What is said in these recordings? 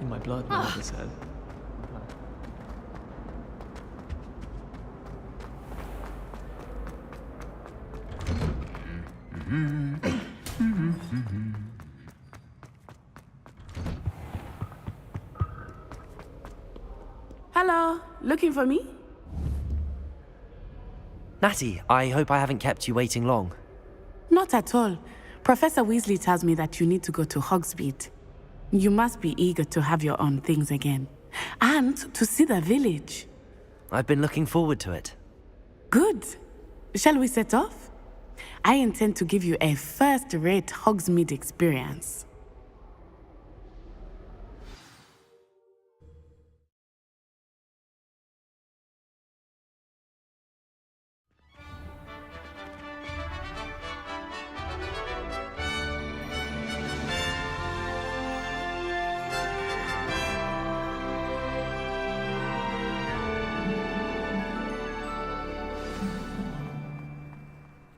In my blood, my mother said. Hello, looking for me? Natty, I hope I haven't kept you waiting long. Not at all. Professor Weasley tells me that you need to go to Hogsmeade. You must be eager to have your own things again. And to see the village. I've been looking forward to it. Good. Shall we set off? I intend to give you a first-rate Hogsmeade experience.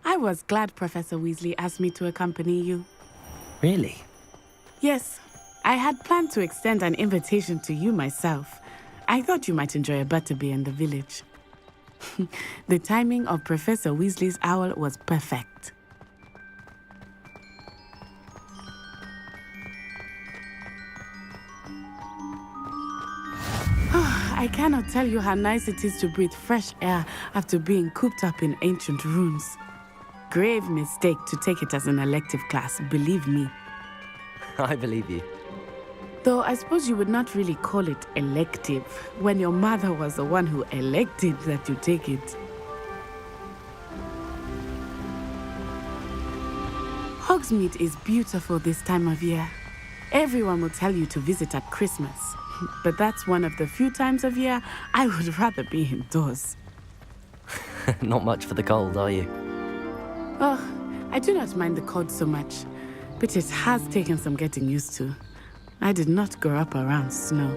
I was glad Professor Weasley asked me to accompany you. Really? Yes, I had planned to extend an invitation to you myself. I thought you might enjoy a butterbeer in the village. The timing of Professor Weasley's owl was perfect. I cannot tell you how nice it is to breathe fresh air after being cooped up in ancient rooms. Grave mistake to take it as an elective class, believe me. I believe you. Though I suppose you would not really call it elective when your mother was the one who elected that you take it. Hogsmeade is beautiful this time of year. Everyone will tell you to visit at Christmas, but that's one of the few times of year I would rather be indoors. Not much for the cold, are you? Oh, I do not mind the cold so much, but it has taken some getting used to. I did not grow up around snow.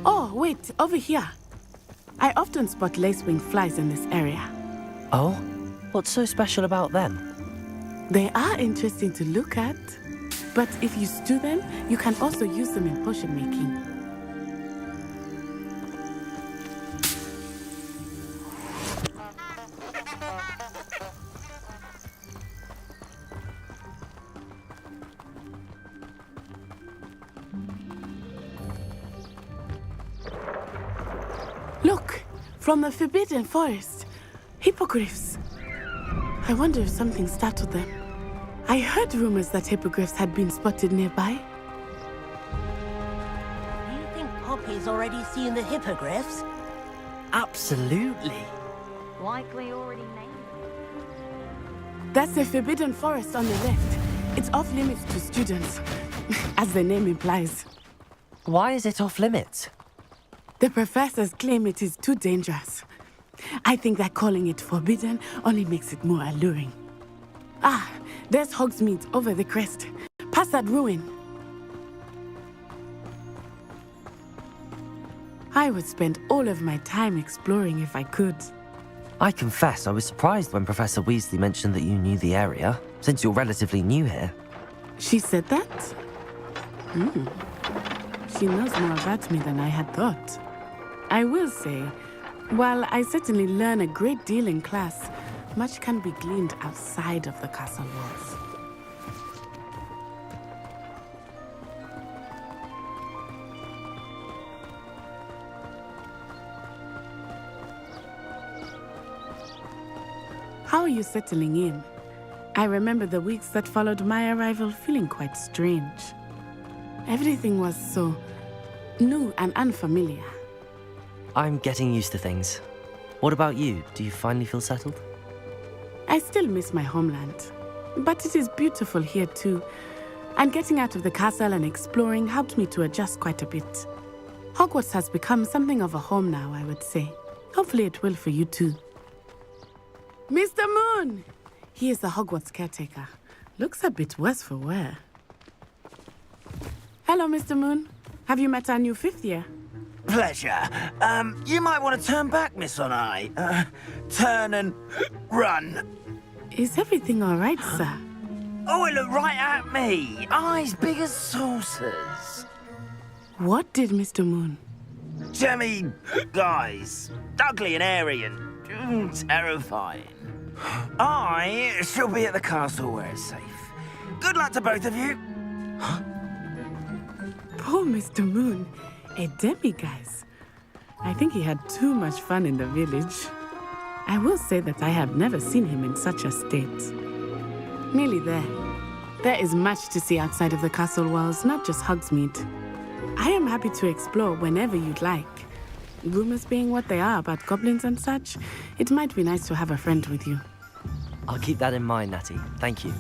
Oh, wait, over here. I often spot lacewing flies in this area. Oh? What's so special about them? They are interesting to look at, but if you stew them, you can also use them in potion making. Look, from the Forbidden Forest, hippogriffs. I wonder if something startled them. I heard rumors that hippogriffs had been spotted nearby. Do you think Poppy's already seen the hippogriffs? Absolutely. Likely already named. That's the Forbidden Forest on the left. It's off limits to students, as the name implies. Why is it off limits? The professors claim it is too dangerous. I think that calling it forbidden only makes it more alluring. Ah, there's Hogsmeade over the crest. Past that ruin. I would spend all of my time exploring if I could. I confess I was surprised when Professor Weasley mentioned that you knew the area, since you're relatively new here. She said that? She knows more about me than I had thought. I will say, while I certainly learn a great deal in class, much can be gleaned outside of the castle walls. How are you settling in? I remember the weeks that followed my arrival feeling quite strange. Everything was so new and unfamiliar. I'm getting used to things. What about you? Do you finally feel settled? I still miss my homeland, but it is beautiful here too. And getting out of the castle and exploring helped me to adjust quite a bit. Hogwarts has become something of a home now, I would say. Hopefully it will for you too. Mr. Moon! He is the Hogwarts caretaker. Looks a bit worse for wear. Hello, Mr. Moon. Have you met our new fifth year? Pleasure. You might want to turn back, Miss On-Eye. Turn and run. Is everything all right, sir? Oh, it looked right at me. Eyes big as saucers. What did Mr. Moon? Jemmy guys. Ugly and airy and terrifying. I shall be at the castle where it's safe. Good luck to both of you. Poor Mr. Moon. A demiguise. I think he had too much fun in the village. I will say that I have never seen him in such a state. Nearly there. There is much to see outside of the castle walls, not just Hogsmeade. I am happy to explore whenever you'd like. Rumors being what they are about goblins and such, it might be nice to have a friend with you. I'll keep that in mind, Natty. Thank you.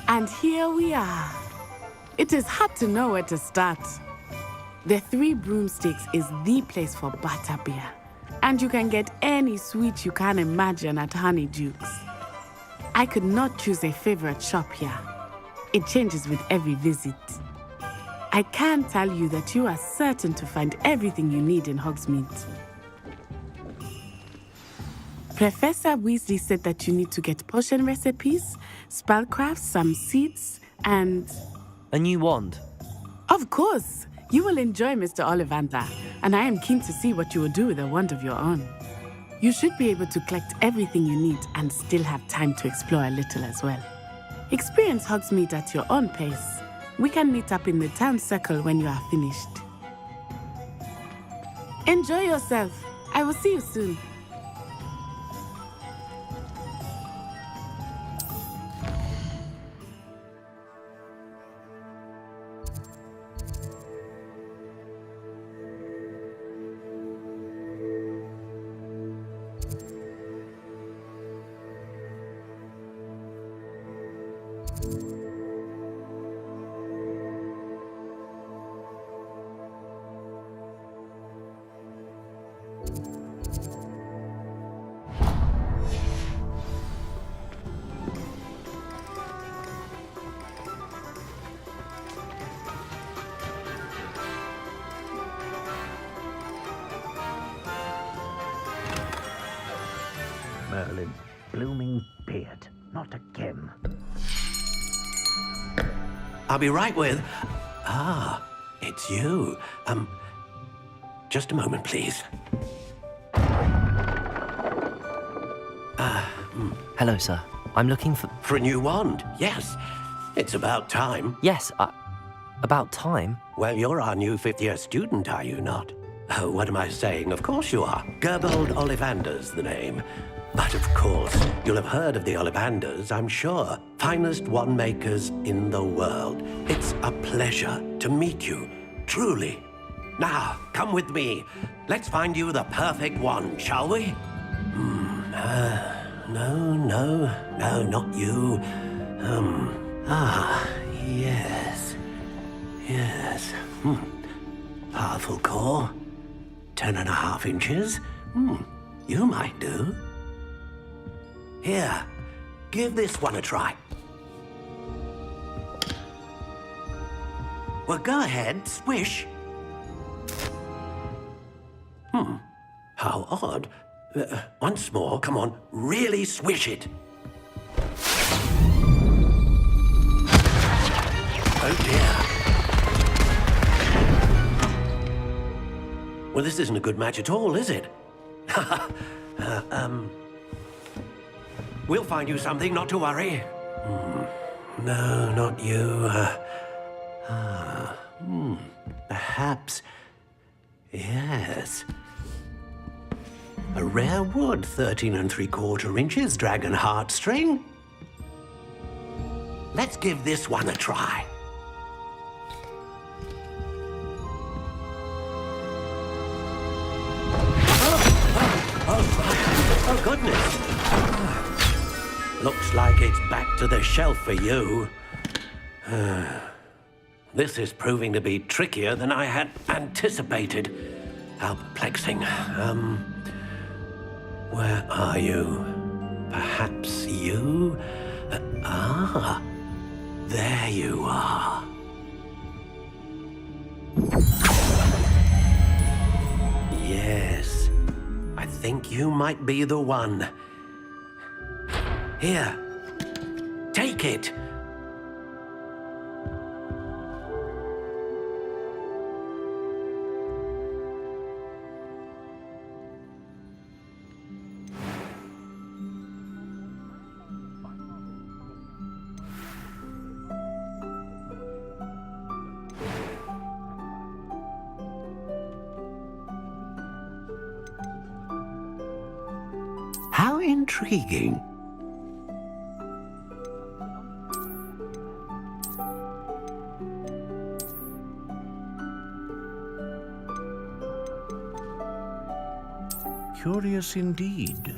And here we are. It is hard to know where to start. The Three Broomsticks is the place for butterbeer. And you can get any sweet you can imagine at Honeydukes. I could not choose a favorite shop here. It changes with every visit. I can tell you that you are certain to find everything you need in Hogsmeade. Professor Weasley said that you need to get potion recipes, spellcrafts, some seeds, and... A new wand. Of course! You will enjoy Mr. Ollivander, and I am keen to see what you will do with a wand of your own. You should be able to collect everything you need and still have time to explore a little as well. Experience Hogsmeade at your own pace. We can meet up in the town circle when you are finished. Enjoy yourself. I will see you soon. Merlin's blooming beard. Not again. I'll be right with... it's you. Just a moment, please. Hello, sir. I'm looking for... For a new wand, yes. It's about time. Yes, about time? Well, you're our new fifth-year student, are you not? Oh, what am I saying? Of course you are. Gerbold Ollivander's the name. But of course, you'll have heard of the Ollivanders, I'm sure. Finest wand makers in the world. It's a pleasure to meet you, truly. Now, come with me. Let's find you the perfect wand, shall we? No, not you. Yes. Powerful core. 10.5 inches. You might do. Here, give this one a try. Well, go ahead, swish. How odd. Once more, come on, really swish it. Oh dear. Well, this isn't a good match at all, is it? We'll find you something, not to worry. No, not you. Perhaps. Yes. A rare wood, 13 3/4 inches, dragon heartstring. Let's give this one a try. Oh, goodness. Looks like it's back to the shelf for you. This is proving to be trickier than I had anticipated. How perplexing. Where are you? Perhaps you? There you are. Yes, think you might be the one. Here, take it. How intriguing. Curious indeed.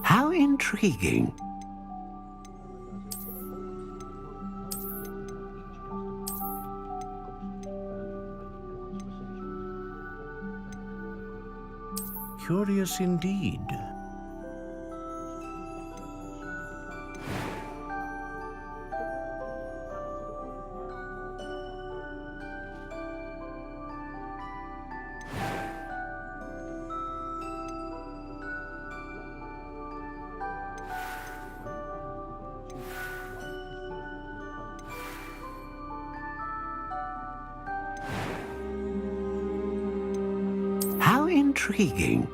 How intriguing. Curious indeed. How intriguing.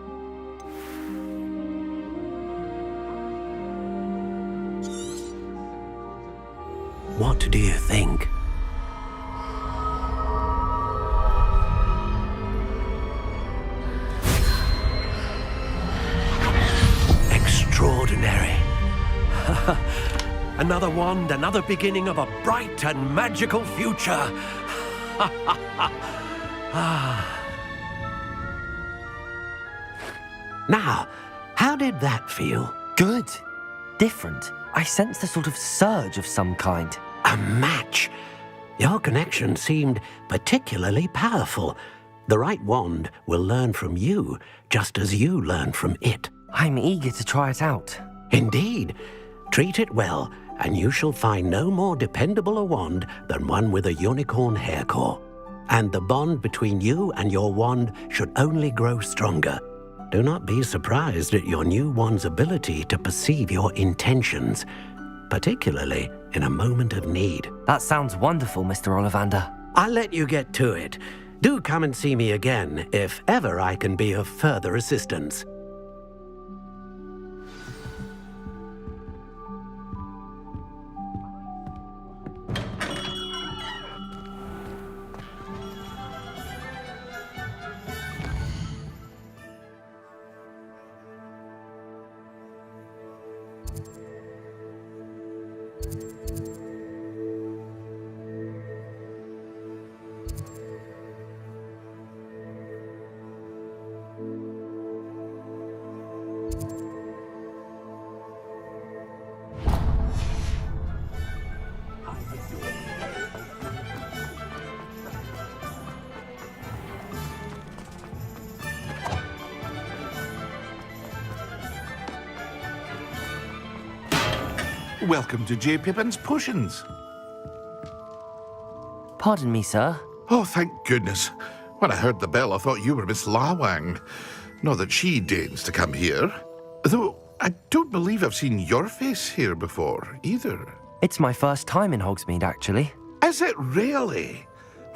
What do you think? Extraordinary. Another wand, another beginning of a bright and magical future. Now, how did that feel? Good. Different. I sensed a sort of surge of some kind. A match. Your connection seemed particularly powerful. The right wand will learn from you, just as you learn from it. I'm eager to try it out. Indeed. Treat it well, and you shall find no more dependable a wand than one with a unicorn hair core. And the bond between you and your wand should only grow stronger. Do not be surprised at your new wand's ability to perceive your intentions, particularly in a moment of need. That sounds wonderful, Mr. Ollivander. I'll let you get to it. Do come and see me again if ever I can be of further assistance. Welcome to J. Pippin's Potions. Pardon me, sir. Oh, thank goodness. When I heard the bell, I thought you were Miss Lawang. Not that she deigns to come here. Though I don't believe I've seen your face here before, either. It's my first time in Hogsmeade, actually. Is it really?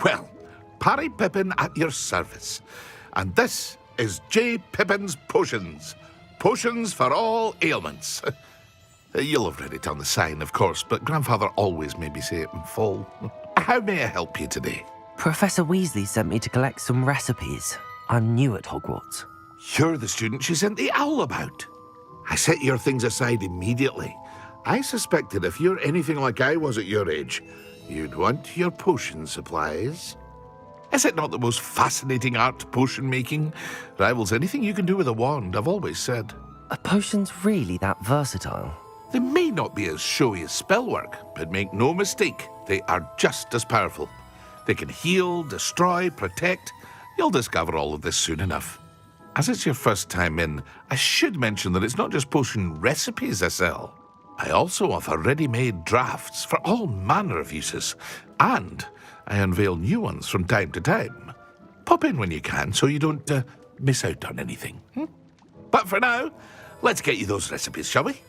Well, Parry Pippin at your service. And this is J. Pippin's Potions. Potions for all ailments. You'll have read it on the sign, of course, but Grandfather always made me say it in full. How may I help you today? Professor Weasley sent me to collect some recipes. I'm new at Hogwarts. You're the student she sent the owl about. I set your things aside immediately. I suspected if you're anything like I was at your age, you'd want your potion supplies. Is it not the most fascinating art, potion making? Rivals anything you can do with a wand, I've always said. Are potions really that versatile? They may not be as showy as spellwork, but make no mistake, they are just as powerful. They can heal, destroy, protect. You'll discover all of this soon enough. As it's your first time in, I should mention that it's not just potion recipes I sell. I also offer ready-made drafts for all manner of uses, and I unveil new ones from time to time. Pop in when you can so you don't miss out on anything. But for now, let's get you those recipes, shall we?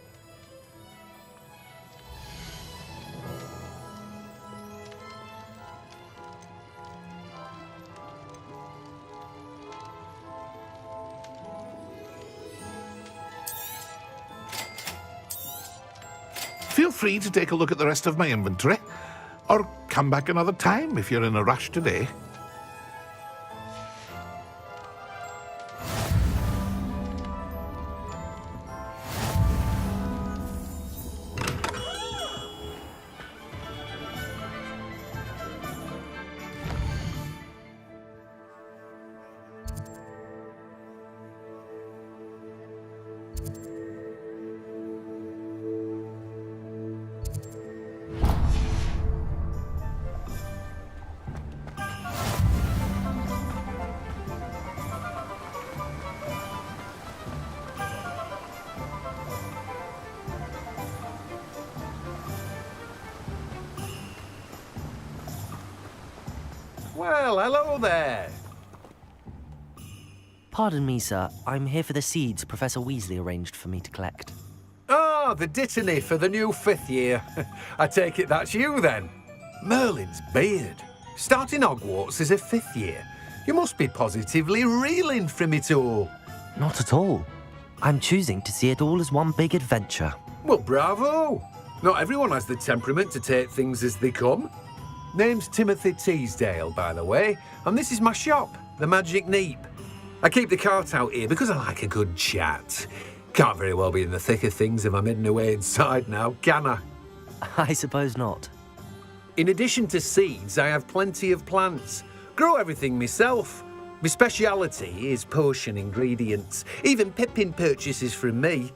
Feel free to take a look at the rest of my inventory, or come back another time if you're in a rush today. Well, hello there. Pardon me, sir. I'm here for the seeds Professor Weasley arranged for me to collect. Ah, the dittany for the new 5th year. I take it that's you, then. Merlin's beard. Starting Hogwarts as a 5th year. You must be positively reeling from it all. Not at all. I'm choosing to see it all as one big adventure. Well, bravo. Not everyone has the temperament to take things as they come. Name's Timothy Teasdale, by the way, and this is my shop, the Magic Neep. I keep the cart out here because I like a good chat. Can't very well be in the thick of things if I'm hidden away inside now, can I? I suppose not. In addition to seeds, I have plenty of plants. Grow everything myself. My speciality is potion ingredients. Even Pippin purchases from me.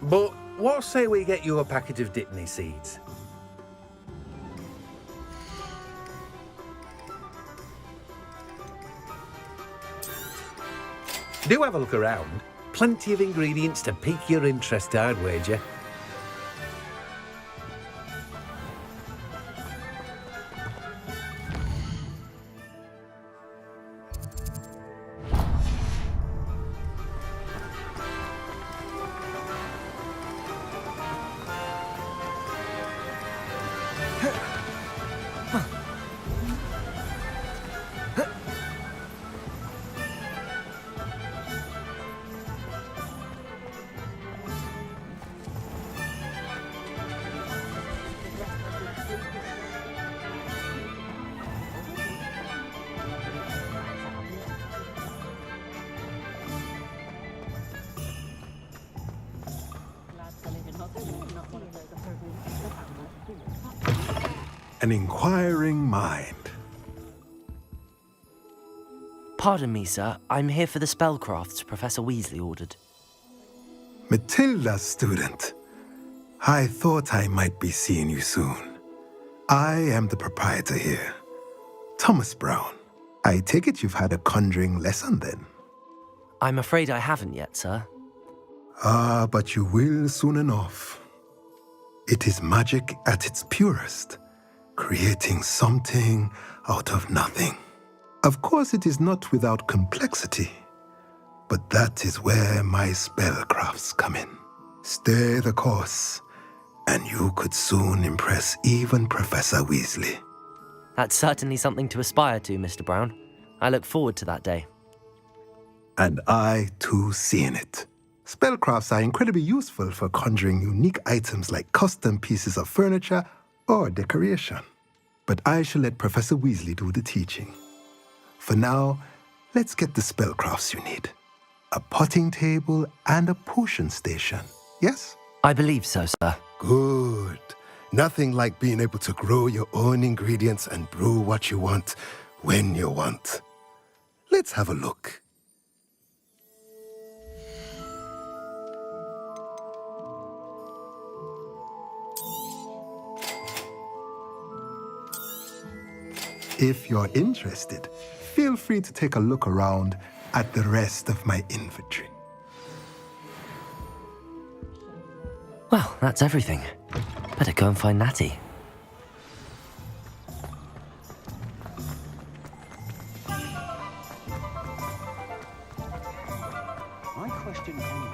But what say we get you a packet of Dittany seeds? Do have a look around. Plenty of ingredients to pique your interest, I'd wager. An inquiring mind. Pardon me, sir. I'm here for the spellcrafts Professor Weasley ordered. Matilda's student. I thought I might be seeing you soon. I am the proprietor here, Thomas Brown. I take it you've had a conjuring lesson then? I'm afraid I haven't yet, sir. Ah, but you will soon enough. It is magic at its purest, creating something out of nothing. Of course, it is not without complexity, but that is where my spellcrafts come in. Stay the course, and you could soon impress even Professor Weasley. That's certainly something to aspire to, Mr. Brown. I look forward to that day. And I, too, seeing it. Spellcrafts are incredibly useful for conjuring unique items like custom pieces of furniture or decoration. But I shall let Professor Weasley do the teaching. For now, let's get the spellcrafts you need. A potting table and a potion station, yes? I believe so, sir. Good. Nothing like being able to grow your own ingredients and brew what you want when you want. Let's have a look. If you're interested, feel free to take a look around at the rest of my inventory. Well, that's everything. Better go and find Natty. My question anyway.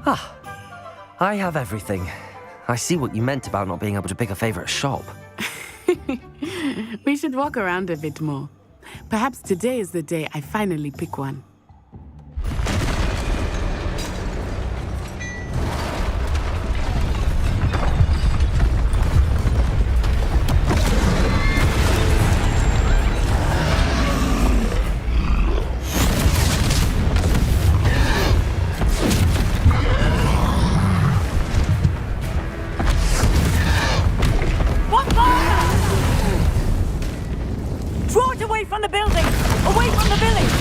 Ah, I have everything. I see what you meant about not being able to pick a favorite shop. We should walk around a bit more. Perhaps today is the day I finally pick one. Draw it away from the building! Away from the village!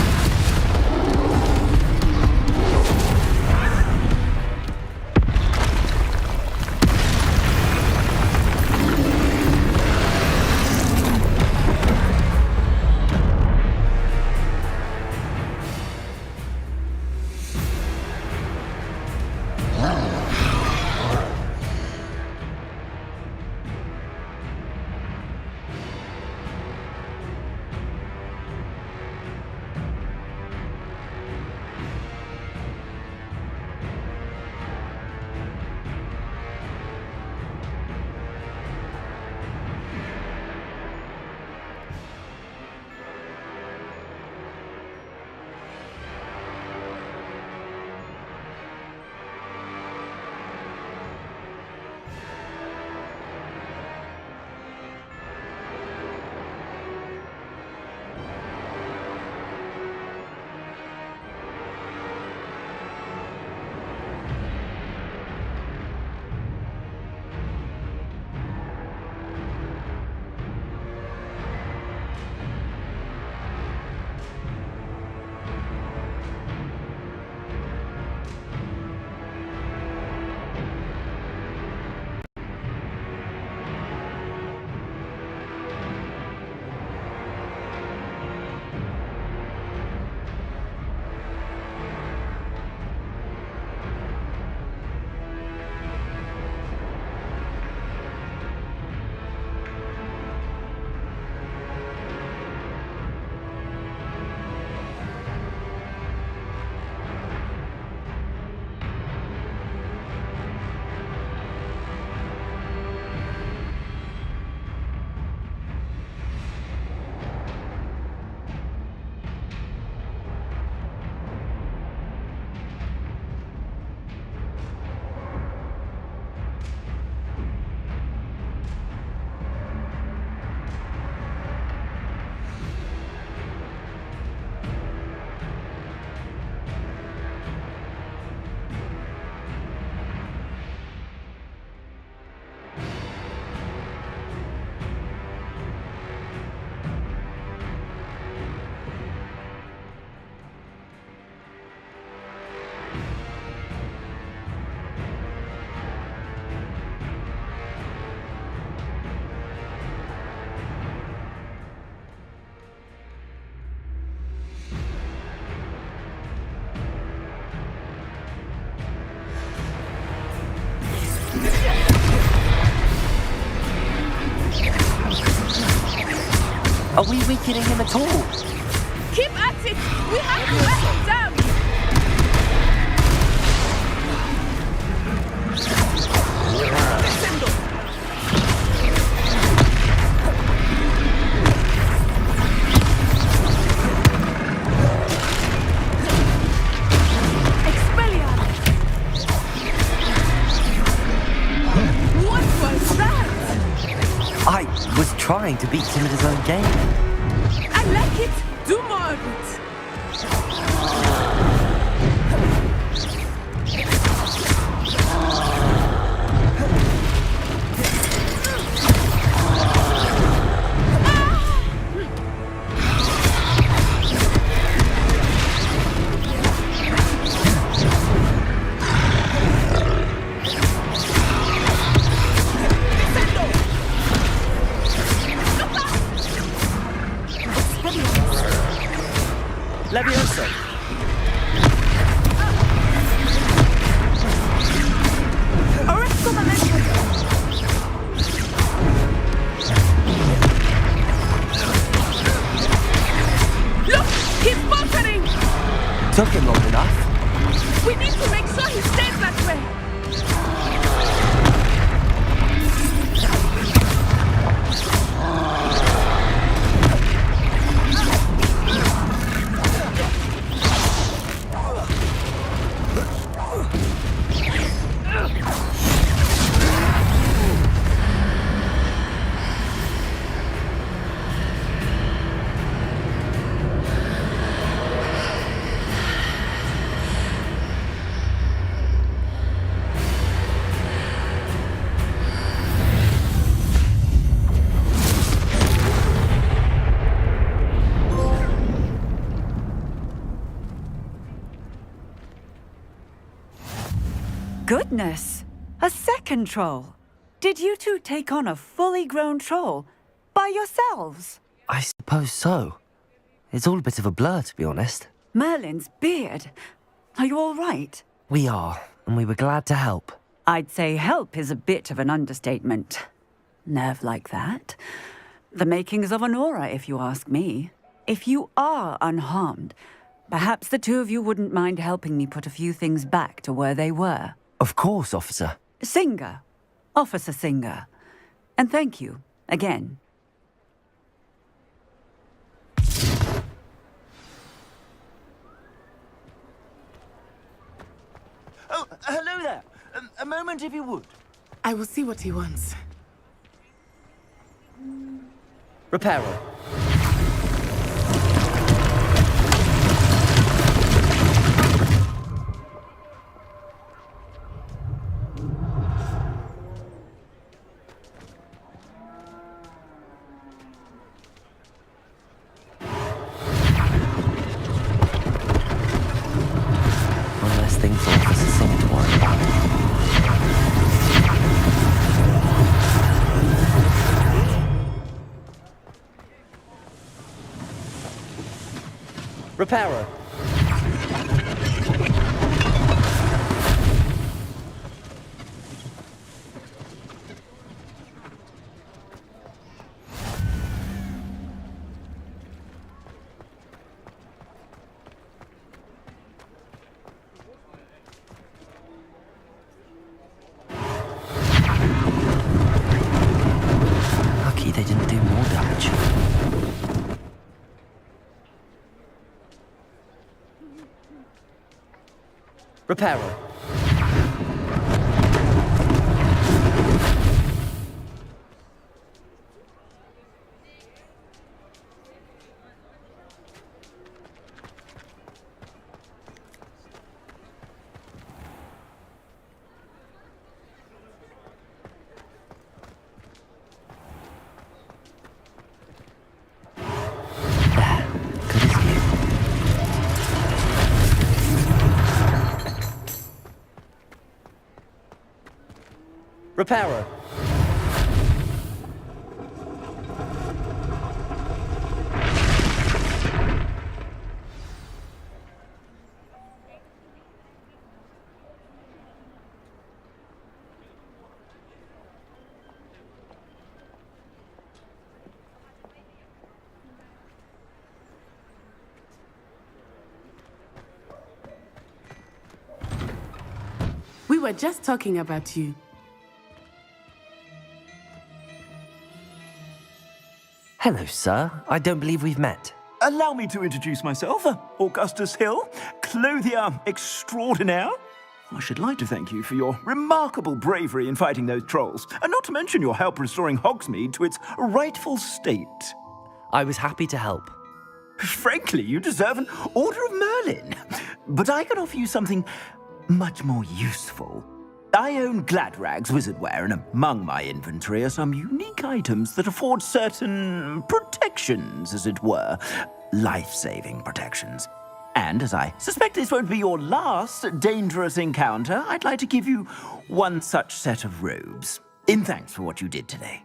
Are we weakening him at all? Keep at it! We have to let him down! What was that? I was trying to beat him at his own game. I like it! Do more of it! Look out! Levioso. Oresco Momentum! Look! He's faltering! Took him long enough. We need to make sure he stays that way! Goodness! A second troll! Did you two take on a fully grown troll by yourselves? I suppose so. It's all a bit of a blur, to be honest. Merlin's beard. Are you all right? We are, and we were glad to help. I'd say help is a bit of an understatement. Nerve like that. The makings of an aura, if you ask me. If you are unharmed, perhaps the two of you wouldn't mind helping me put a few things back to where they were. Of course, officer. Singer. Officer Singer. And thank you, again. Oh, hello there. A moment, if you would. I will see what he wants. Reparo. One less thing for Officer Singer to worry about. Reparo. Lucky they didn't do more damage. Reparo. There. Good as new. Reparo. We were just talking about you. Hello, sir. I don't believe we've met. Allow me to introduce myself, Augustus Hill, clothier extraordinaire. I should like to thank you for your remarkable bravery in fighting those trolls, and not to mention your help restoring Hogsmeade to its rightful state. I was happy to help. Frankly, you deserve an Order of Merlin. But I can offer you something much more useful. I own Gladrag's wizardware, and among my inventory are some unique items that afford certain protections, as it were. Life-saving protections. And as I suspect this won't be your last dangerous encounter, I'd like to give you one such set of robes, in thanks for what you did today.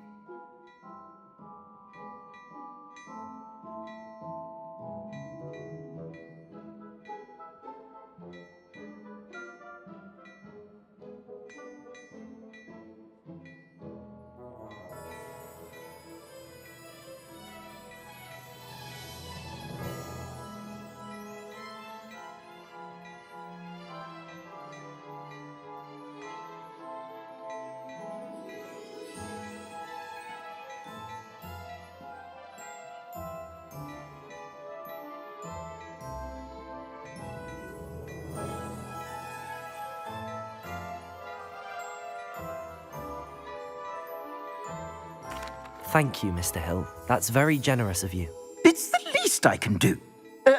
Thank you, Mr. Hill. That's very generous of you. It's the least I can do.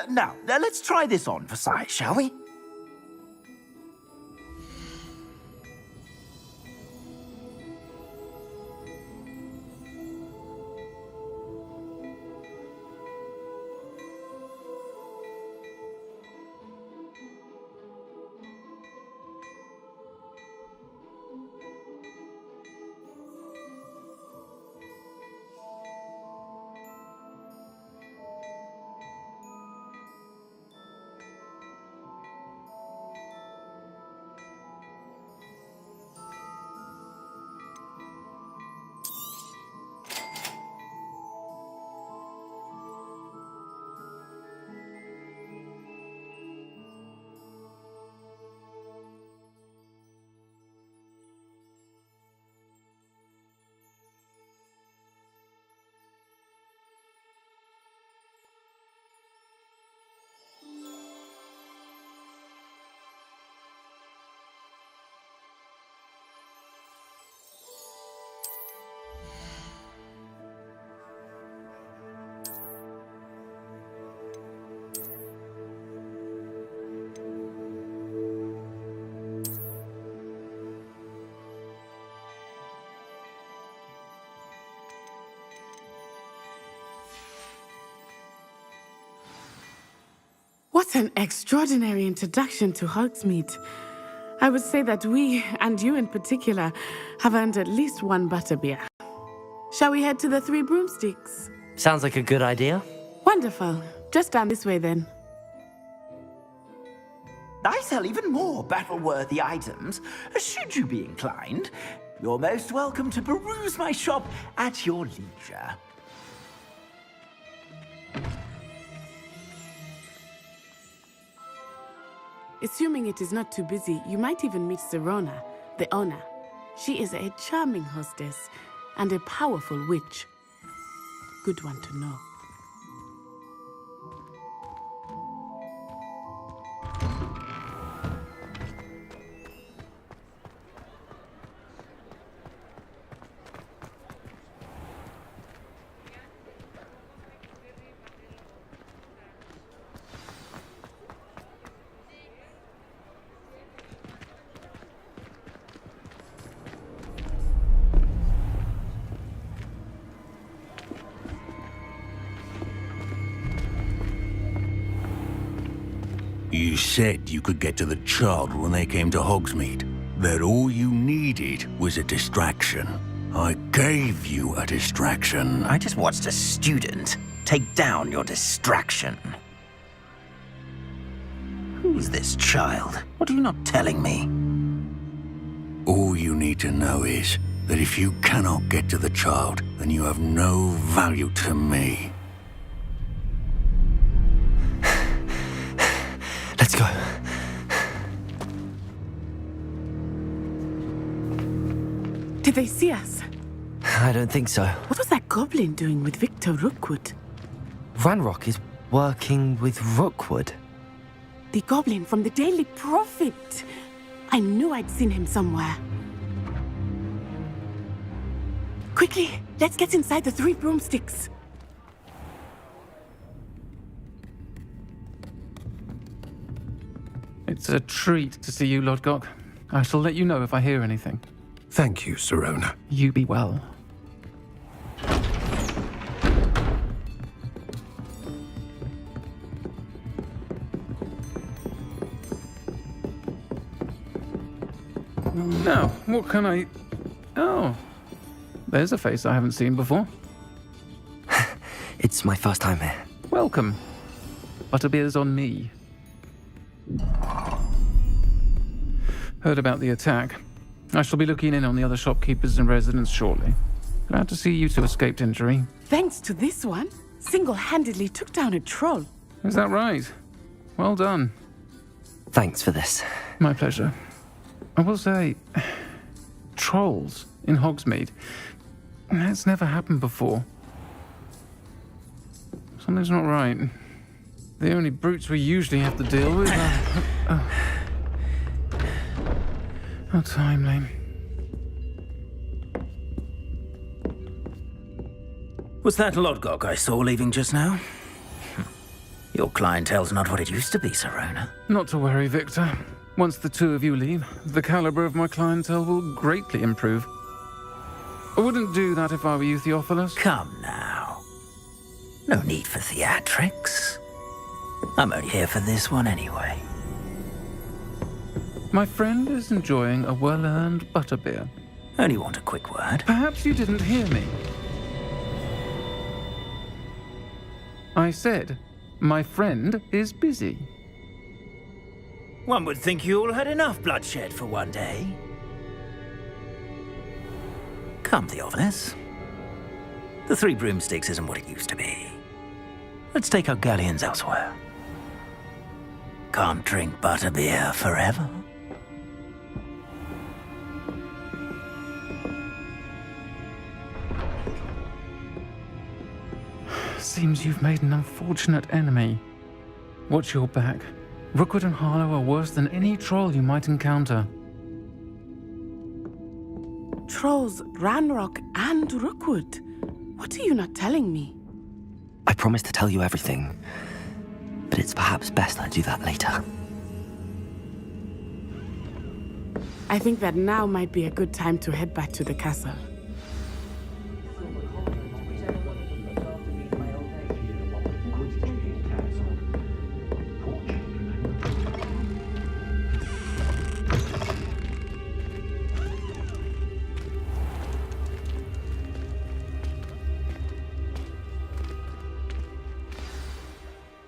Now, let's try this on for size, shall we? What an extraordinary introduction to Hogsmeade. I would say that we, and you in particular, have earned at least one butterbeer. Shall we head to the Three Broomsticks? Sounds like a good idea. Wonderful. Just down this way then. I sell even more battle-worthy items. Should you be inclined, you're most welcome to peruse my shop at your leisure. Assuming it is not too busy, you might even meet Serona, the owner. She is a charming hostess and a powerful witch. Good one to know. You said you could get to the child when they came to Hogsmeade. That all you needed was a distraction. I gave you a distraction. I just watched a student take down your distraction. Who's this child? What are you not telling me? All you need to know is that if you cannot get to the child, then you have no value to me. Let's go. Did they see us? I don't think so. What was that goblin doing with Victor Rookwood? Ranrock is working with Rookwood. The goblin from the Daily Prophet. I knew I'd seen him somewhere. Quickly, let's get inside the Three Broomsticks. It's a treat to see you, Lodgok. I shall let you know if I hear anything. Thank you, Serona. You be well. Now, what can I... Oh, there's a face I haven't seen before. It's my first time here. Welcome. Butterbeer's on me. Heard about the attack. I shall be looking in on the other shopkeepers and residents shortly. Glad to see you two escaped injury. Thanks to this one, single-handedly took down a troll. Is that right? Well done. Thanks for this. My pleasure. I will say, trolls in Hogsmeade. That's never happened before. Something's not right. The only brutes we usually have to deal with are... How timely. Was that Lodgok I saw leaving just now? Your clientele's not what it used to be, Serona. Not to worry, Victor. Once the two of you leave, the caliber of my clientele will greatly improve. I wouldn't do that if I were you, Theophilus. Come now. No need for theatrics. I'm only here for this one anyway. My friend is enjoying a well-earned butterbeer. Only want a quick word. Perhaps you didn't hear me. I said, my friend is busy. One would think you all had enough bloodshed for one day. Come, Theophilus. The Three Broomsticks isn't what it used to be. Let's take our galleons elsewhere. Can't drink butterbeer forever. Seems you've made an unfortunate enemy. Watch your back. Rookwood and Harlow are worse than any troll you might encounter. Trolls, Ranrock, and Rookwood. What are you not telling me? I promised to tell you everything, but it's perhaps best I do that later. I think that now might be a good time to head back to the castle.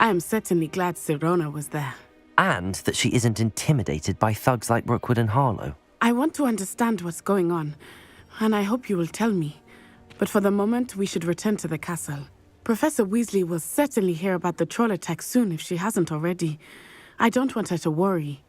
I am certainly glad Serona was there. And that she isn't intimidated by thugs like Rookwood and Harlow. I want to understand what's going on, and I hope you will tell me. But for the moment, we should return to the castle. Professor Weasley will certainly hear about the troll attack soon if she hasn't already. I don't want her to worry.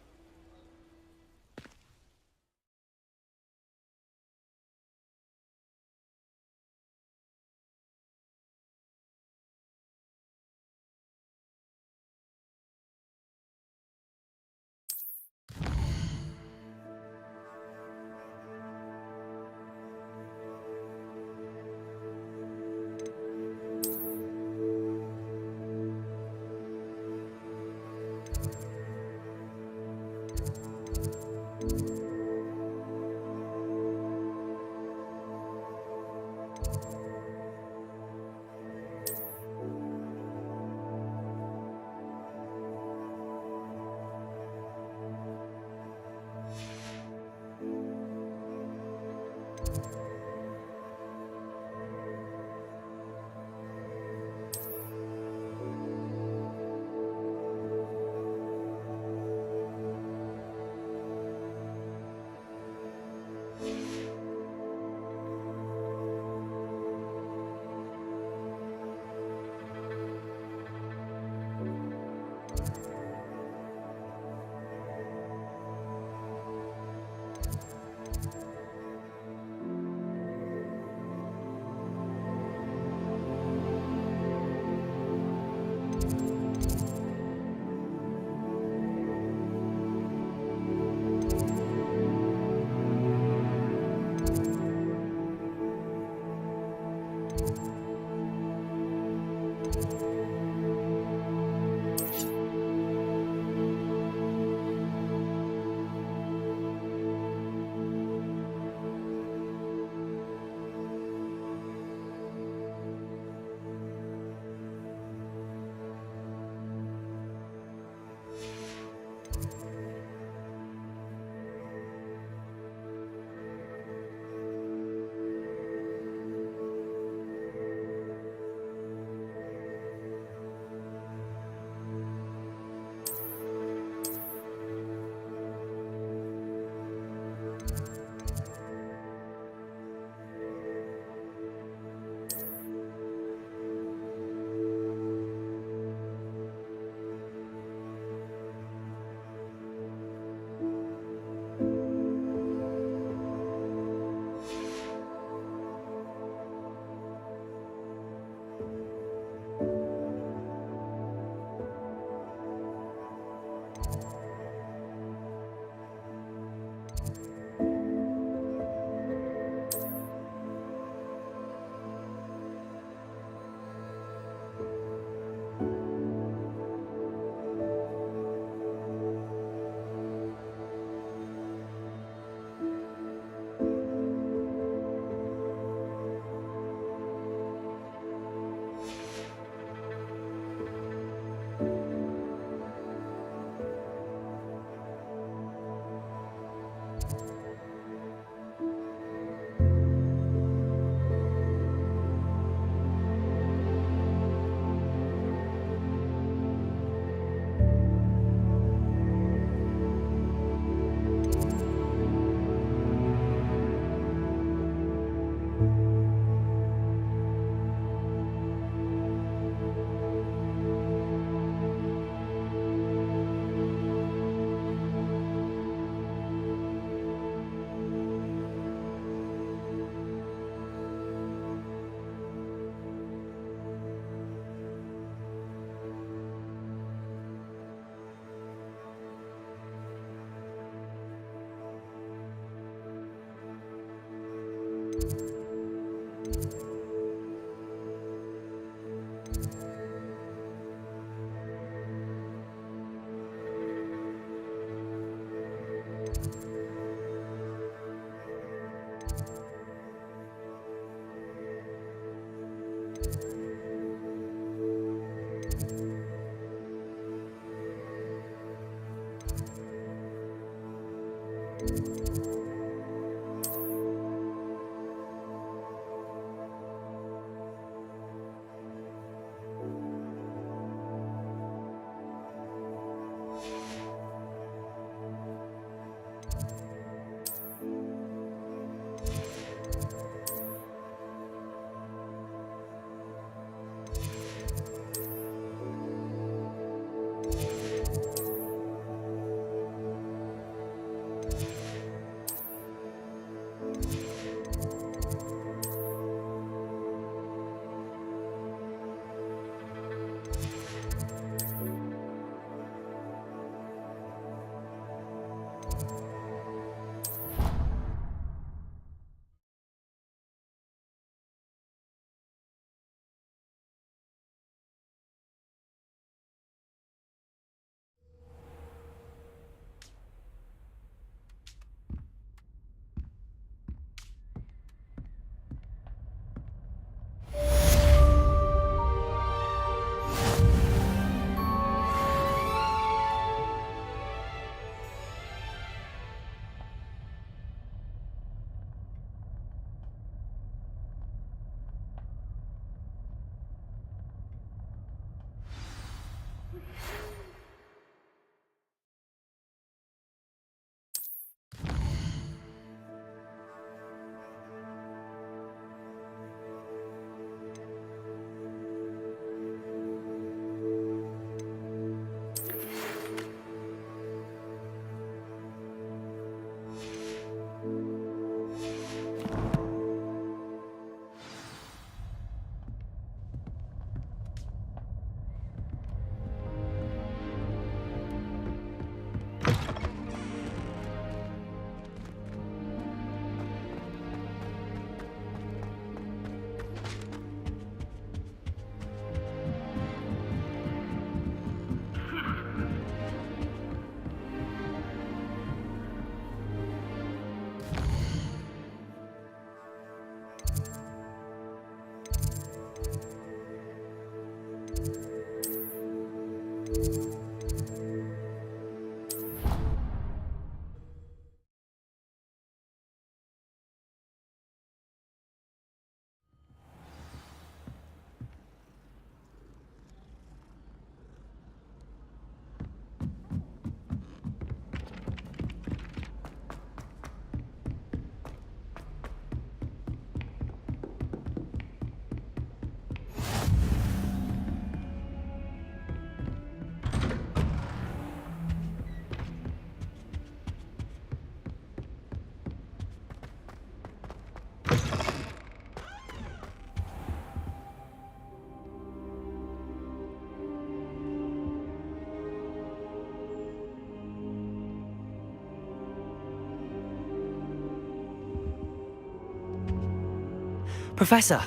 Professor,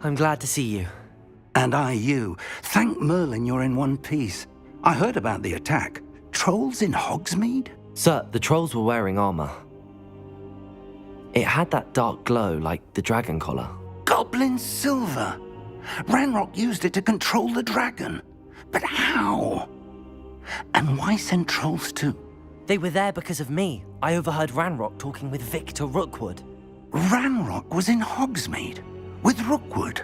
I'm glad to see you. And I you. Thank Merlin you're in one piece. I heard about the attack. Trolls in Hogsmeade? Sir, the trolls were wearing armor. It had that dark glow like the dragon collar. Goblin silver! Ranrock used it to control the dragon. But how? And why send trolls too? They were there because of me. I overheard Ranrock talking with Victor Rookwood. Ranrock was in Hogsmeade? With Rookwood?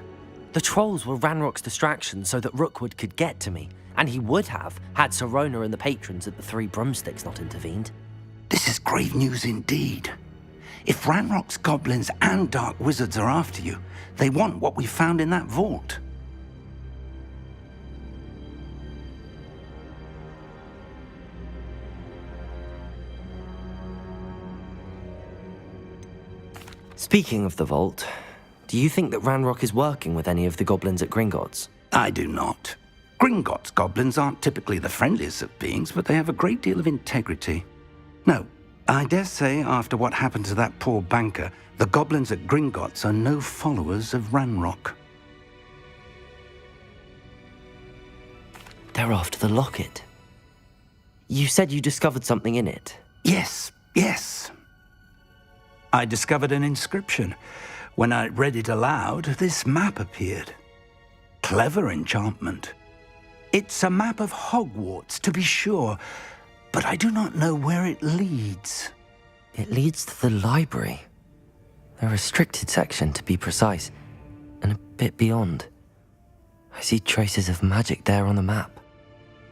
The trolls were Ranrock's distraction so that Rookwood could get to me. And he would have, had Sirona and the patrons at the Three Broomsticks not intervened. This is grave news indeed. If Ranrock's goblins and dark wizards are after you, they want what we found in that vault. Speaking of the vault, do you think that Ranrock is working with any of the goblins at Gringotts? I do not. Gringotts goblins aren't typically the friendliest of beings, but they have a great deal of integrity. No, I dare say after what happened to that poor banker, the goblins at Gringotts are no followers of Ranrock. They're after the locket. You said you discovered something in it. Yes. I discovered an inscription. When I read it aloud, this map appeared. Clever enchantment. It's a map of Hogwarts, to be sure, but I do not know where it leads. It leads to the library. A restricted section, to be precise, and a bit beyond. I see traces of magic there on the map.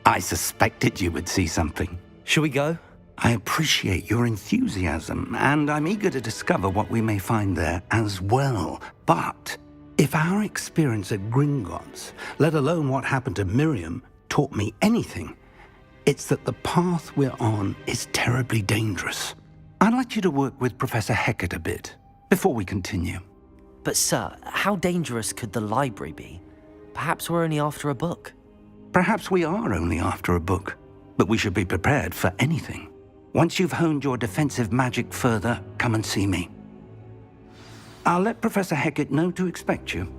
I suspected you would see something. Shall we go? I appreciate your enthusiasm, and I'm eager to discover what we may find there as well. But if our experience at Gringotts, let alone what happened to Miriam, taught me anything, it's that the path we're on is terribly dangerous. I'd like you to work with Professor Hecat a bit before we continue. But sir, how dangerous could the library be? Perhaps we're only after a book. Perhaps we are only after a book, but we should be prepared for anything. Once you've honed your defensive magic further, come and see me. I'll let Professor Hecat know to expect you.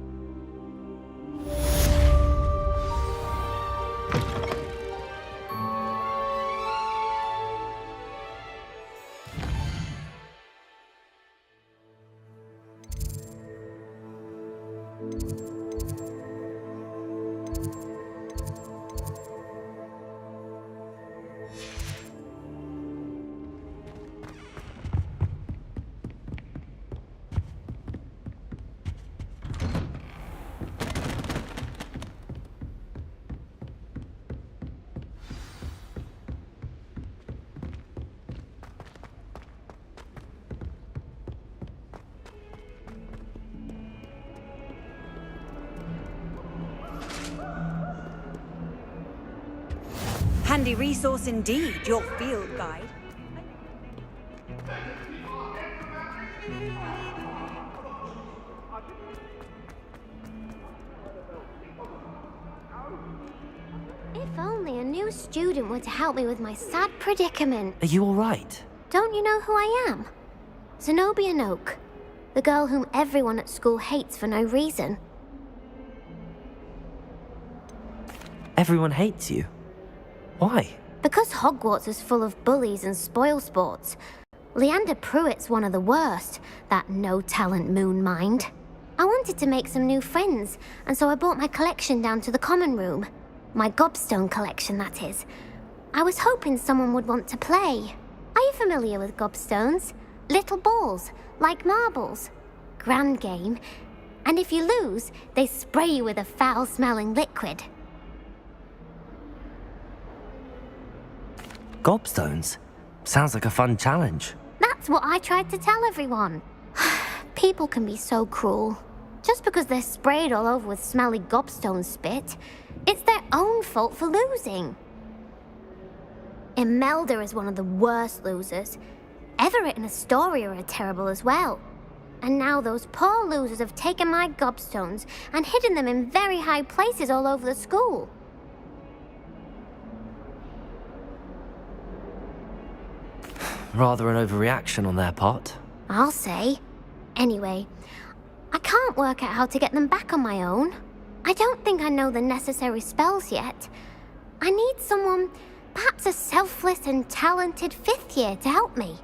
Handy resource indeed, your field guide. If only a new student were to help me with my sad predicament. Are you all right? Don't you know who I am? Zenobia Noak, the girl whom everyone at school hates for no reason. Everyone hates you. Why? Because Hogwarts is full of bullies and spoilsports. Leander Pruitt's one of the worst, that no-talent moon mind. I wanted to make some new friends, and so I brought my collection down to the common room. My gobstone collection, that is. I was hoping someone would want to play. Are you familiar with gobstones? Little balls, like marbles. Grand game. And if you lose, they spray you with a foul-smelling liquid. Gobstones? Sounds like a fun challenge. That's what I tried to tell everyone. People can be so cruel. Just because they're sprayed all over with smelly gobstone spit, it's their own fault for losing. Imelda is one of the worst losers. Everett and Astoria are terrible as well. And now those poor losers have taken my gobstones and hidden them in very high places all over the school. Rather an overreaction on their part. I'll say. Anyway, I can't work out how to get them back on my own. I don't think I know the necessary spells yet. I need someone, perhaps a selfless and talented 5th year to help me.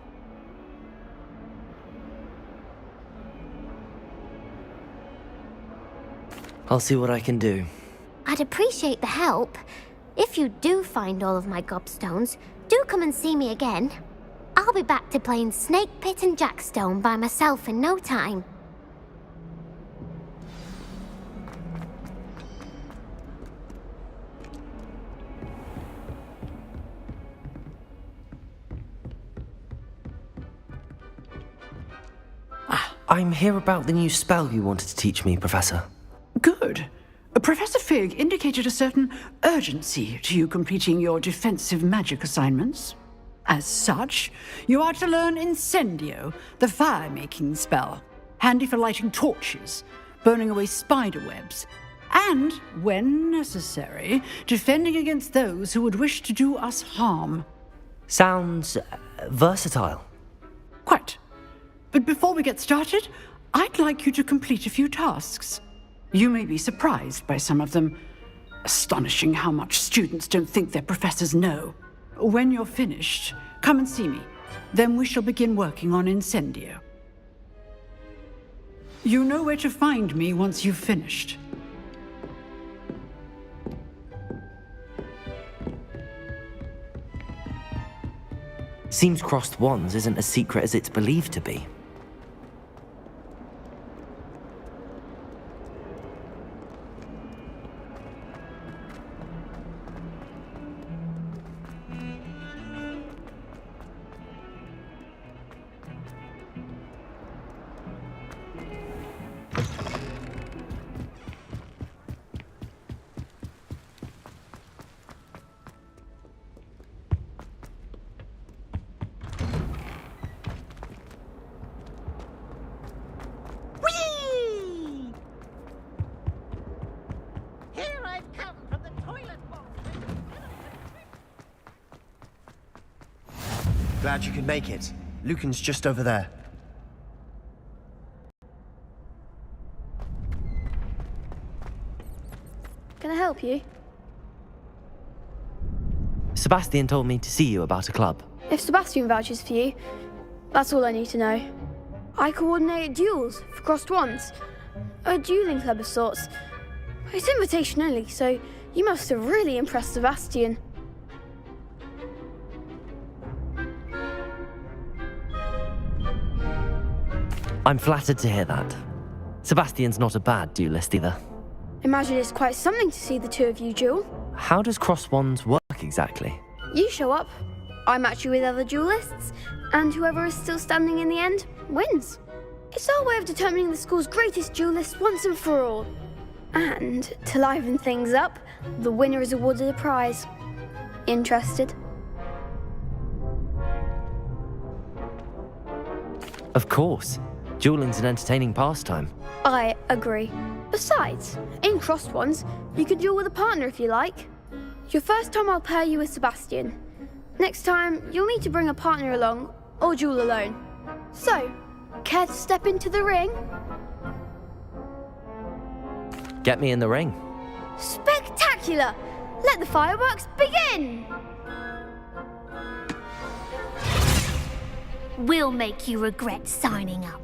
I'll see what I can do. I'd appreciate the help. If you do find all of my gobstones, do come and see me again. I'll be back to playing Snake Pit and Jackstone by myself in no time. I'm here about the new spell you wanted to teach me, Professor. Good. Professor Fig indicated a certain urgency to you completing your defensive magic assignments. As such, you are to learn Incendio, the fire-making spell, handy for lighting torches, burning away spider webs, and, when necessary, defending against those who would wish to do us harm. Sounds versatile. Quite. But before we get started, I'd like you to complete a few tasks. You may be surprised by some of them. Astonishing how much students don't think their professors know. When you're finished, come and see me. Then we shall begin working on Incendio. You know where to find me once you've finished. Seems crossed wands isn't as secret as it's believed to be. Glad you could make it. Lucan's just over there. Can I help you? Sebastian told me to see you about a club. If Sebastian vouches for you, that's all I need to know. I coordinate duels for crossed wands. A dueling club of sorts. It's invitation only, so you must have really impressed Sebastian. I'm flattered to hear that. Sebastian's not a bad duelist either. Imagine it's quite something to see the two of you duel. How does cross wands work exactly? You show up, I match you with other duelists, and whoever is still standing in the end wins. It's our way of determining the school's greatest duelist once and for all. And to liven things up, the winner is awarded a prize. Interested? Of course. Dueling's an entertaining pastime. I agree. Besides, in crossed wands, you can duel with a partner if you like. Your first time I'll pair you with Sebastian. Next time, you'll need to bring a partner along, or duel alone. So, care to step into the ring? Get me in the ring. Spectacular! Let the fireworks begin! We'll make you regret signing up.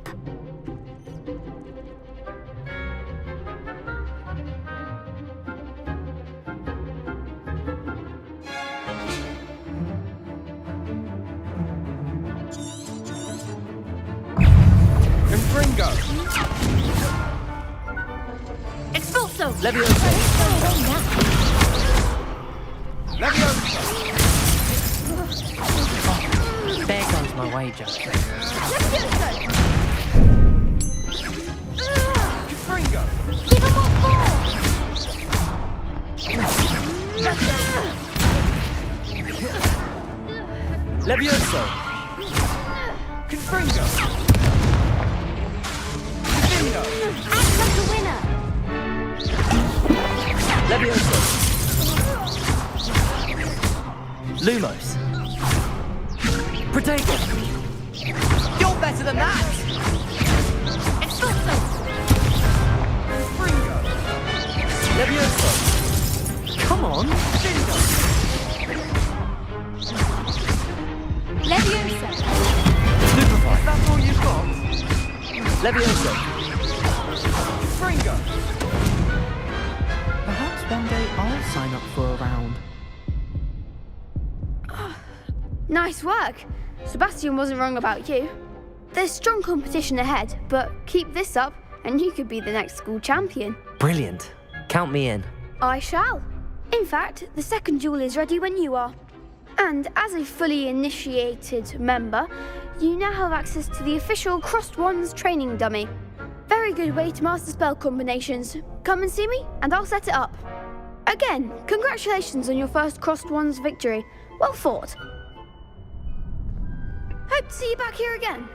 Fringo! Expulso! Levioso! There goes my wager. Fringo! Give him what for! Levioso! Confringo! Confringo! Act like a winner! Levioso! Lumos! Protego! You're better than that! Expulso! Fringo! Levioso! Come on! Leviosa! Stupefy! Is that all you've got? Levioso! Fringo! Perhaps one day I'll sign up for a round. Nice work. Sebastian wasn't wrong about you. There's strong competition ahead, but keep this up and you could be the next school champion. Brilliant. Count me in. I shall. In fact, the second duel is ready when you are. And as a fully initiated member, you now have access to the official Crossed Wands training dummy. Very good way to master spell combinations. Come and see me and I'll set it up. Again, congratulations on your first Crossed Wands victory. Well fought. Hope to see you back here again.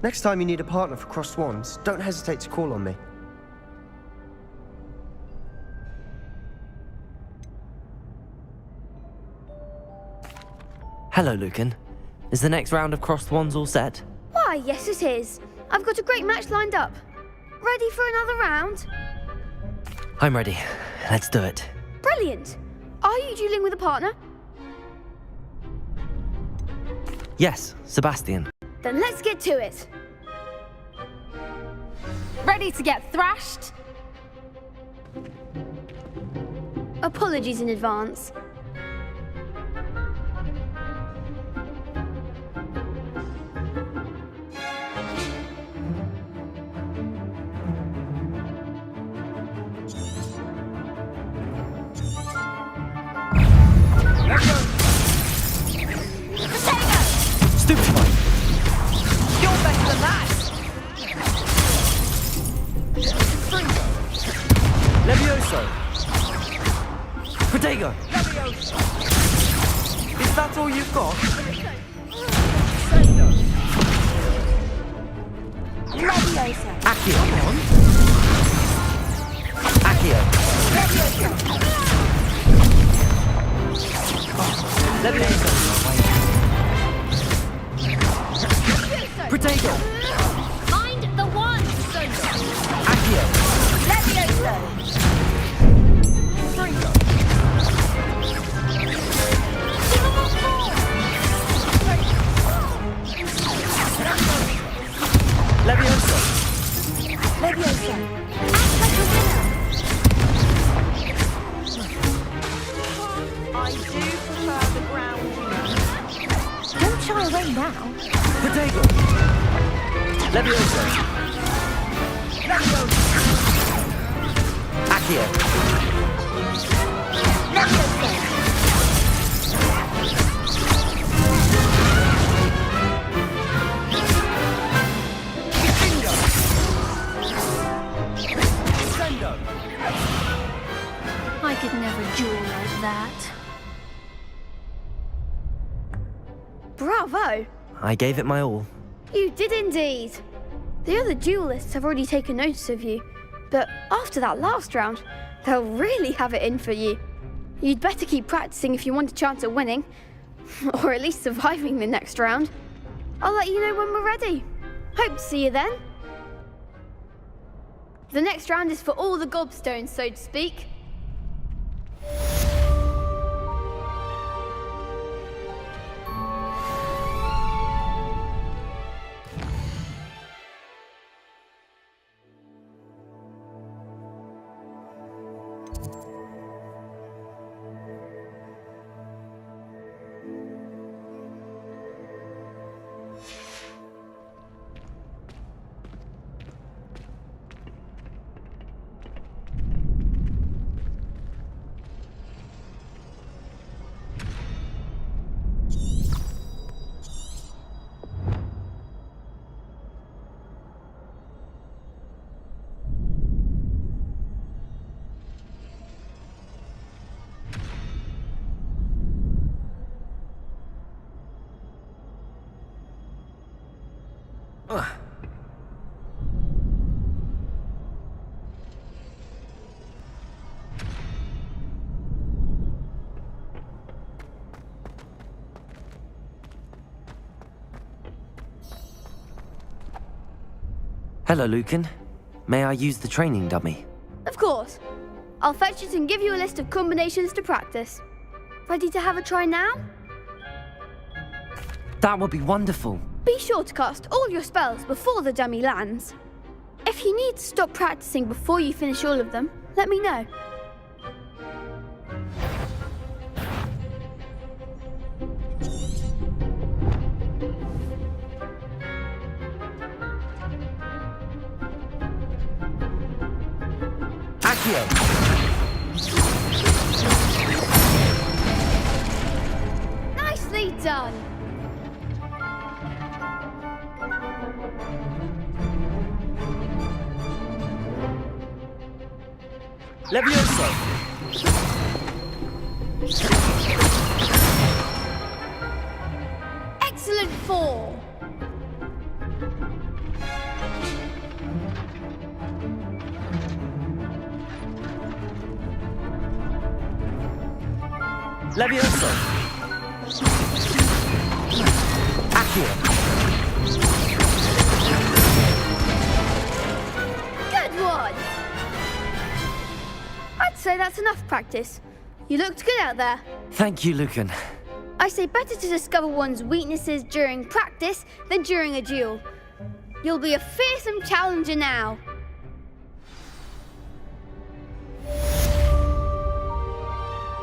Next time you need a partner for Crossed Wands, don't hesitate to call on me. Hello, Lucan. Is the next round of Crossed Wands all set? Why, yes it is. I've got a great match lined up. Ready for another round? I'm ready. Let's do it. Brilliant. Are you dueling with a partner? Yes, Sebastian. Then let's get to it. Ready to get thrashed? Apologies in advance. Stupefy! You're better than that! Levioso! Protego! Is that all you've got? Leviosa! Accio! Come on! Accio! Levioso! Protego! Find the one! Accio! Leviosa! Fringo! Levioso! Leviosa! Act like a winner! I do prefer the ground, you know. Don't shy away now. Protego! Levioso! Levioso! Accio! Leviosa! Sendo! I could never duel like that. Bravo! I gave it my all. You did indeed. The other duelists have already taken notice of you, but after that last round, they'll really have it in for you. You'd better keep practicing if you want a chance at winning, or at least surviving the next round. I'll let you know when we're ready. Hope to see you then. The next round is for all the gobstones, so to speak. Hello, Lucan. May I use the training dummy? Of course. I'll fetch it and give you a list of combinations to practice. Ready to have a try now? That would be wonderful. Be sure to cast all your spells before the dummy lands. If you need to stop practicing before you finish all of them, let me know. Accio! Nicely done! Levioso! Excellent fall! Levioso! Accio! Good one! I'd say that's enough practice. You looked good out there. Thank you, Lucan. I say better to discover one's weaknesses during practice than during a duel. You'll be a fearsome challenger now.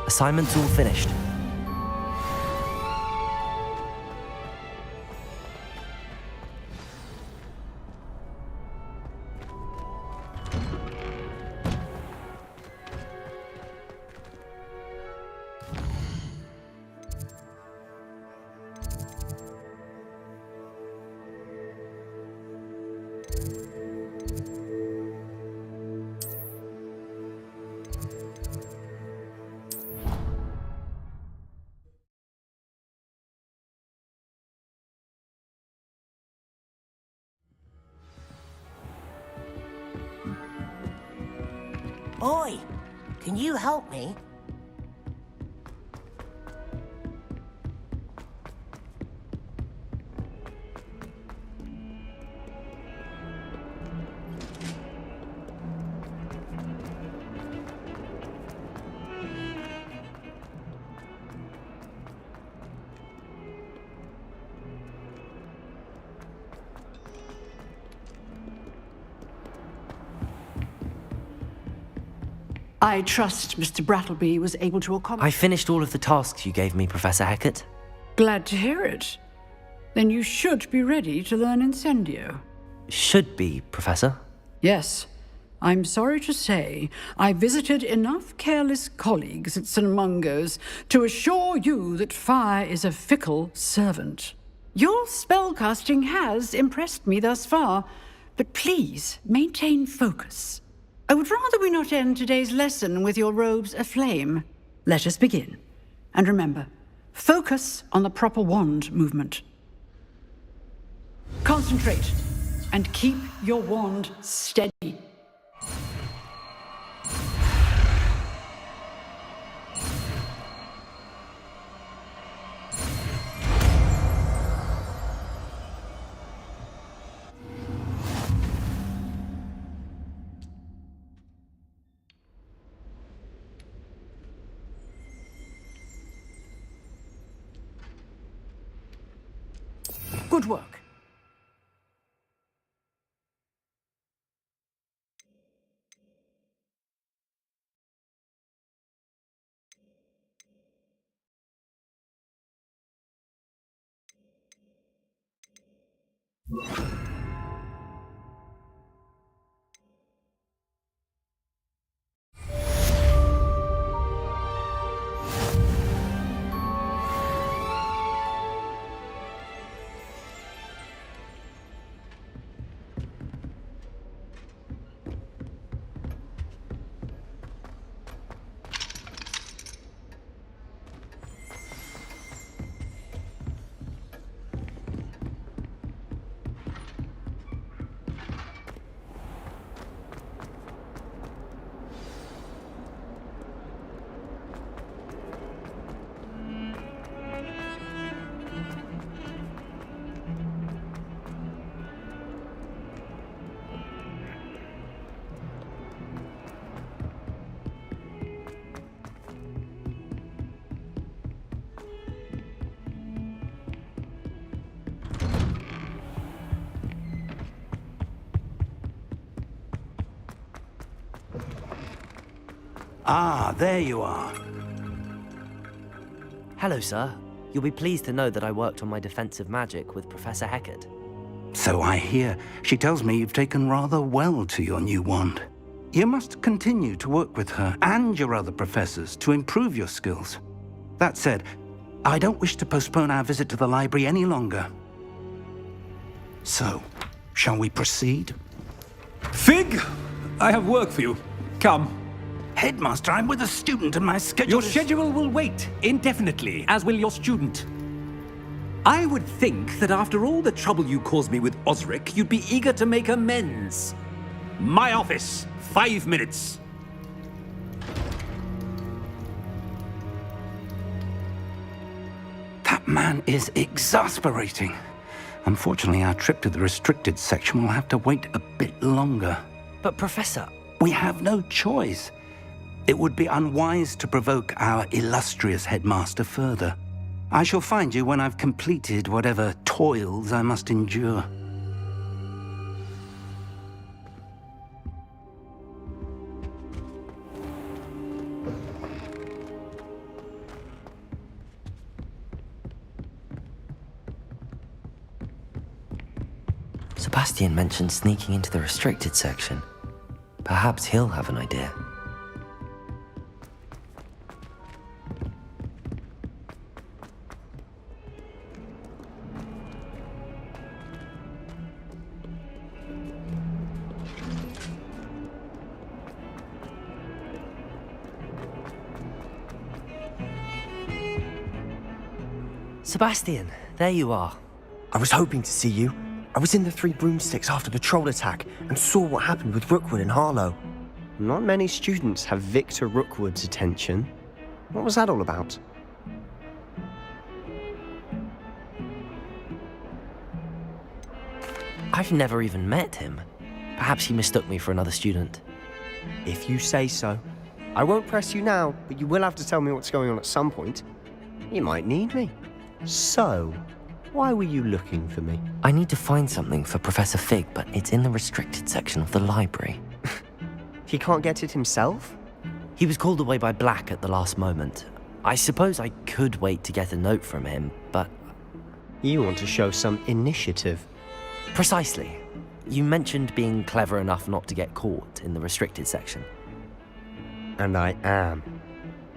Assignment's all finished. Boy, can you help me? I trust Mr. Brattleby was able to accomplish... I finished all of the tasks you gave me, Professor Hecat. Glad to hear it. Then you should be ready to learn Incendio. Should be, Professor. Yes. I'm sorry to say, I visited enough careless colleagues at St. Mungo's to assure you that fire is a fickle servant. Your spellcasting has impressed me thus far, but please maintain focus. I would rather we not end today's lesson with your robes aflame. Let us begin. And remember, focus on the proper wand movement. Concentrate, and keep your wand steady. Good work. Ah, there you are. Hello, sir. You'll be pleased to know that I worked on my defensive magic with Professor Heckard. So I hear. She tells me you've taken rather well to your new wand. You must continue to work with her and your other professors to improve your skills. That said, I don't wish to postpone our visit to the library any longer. So, shall we proceed? Fig! I have work for you. Come. Headmaster, I'm with a student and my schedule Your schedule will wait indefinitely, as will your student. I would think that after all the trouble you caused me with Osric, you'd be eager to make amends. My office, 5 minutes. That man is exasperating. Unfortunately, our trip to the restricted section will have to wait a bit longer. But, Professor... We have no choice. It would be unwise to provoke our illustrious headmaster further. I shall find you when I've completed whatever toils I must endure. Sebastian mentioned sneaking into the restricted section. Perhaps he'll have an idea. Sebastian, there you are. I was hoping to see you. I was in the Three Broomsticks after the troll attack and saw what happened with Rookwood and Harlow. Not many students have Victor Rookwood's attention. What was that all about? I've never even met him. Perhaps he mistook me for another student. If you say so. I won't press you now, but you will have to tell me what's going on at some point. You might need me. So, why were you looking for me? I need to find something for Professor Fig, but it's in the restricted section of the library. He can't get it himself? He was called away by Black at the last moment. I suppose I could wait to get a note from him, but... You want to show some initiative. Precisely. You mentioned being clever enough not to get caught in the restricted section. And I am.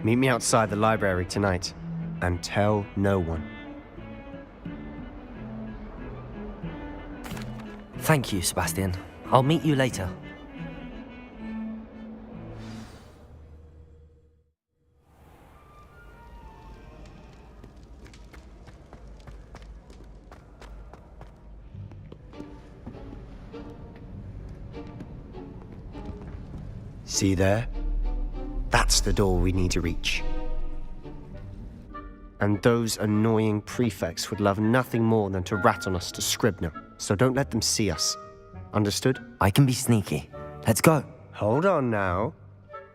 Meet me outside the library tonight, and tell no one. Thank you, Sebastian. I'll meet you later. See there? That's the door we need to reach. And those annoying prefects would love nothing more than to rat on us to Scribner, so don't let them see us. Understood? I can be sneaky. Let's go. Hold on now.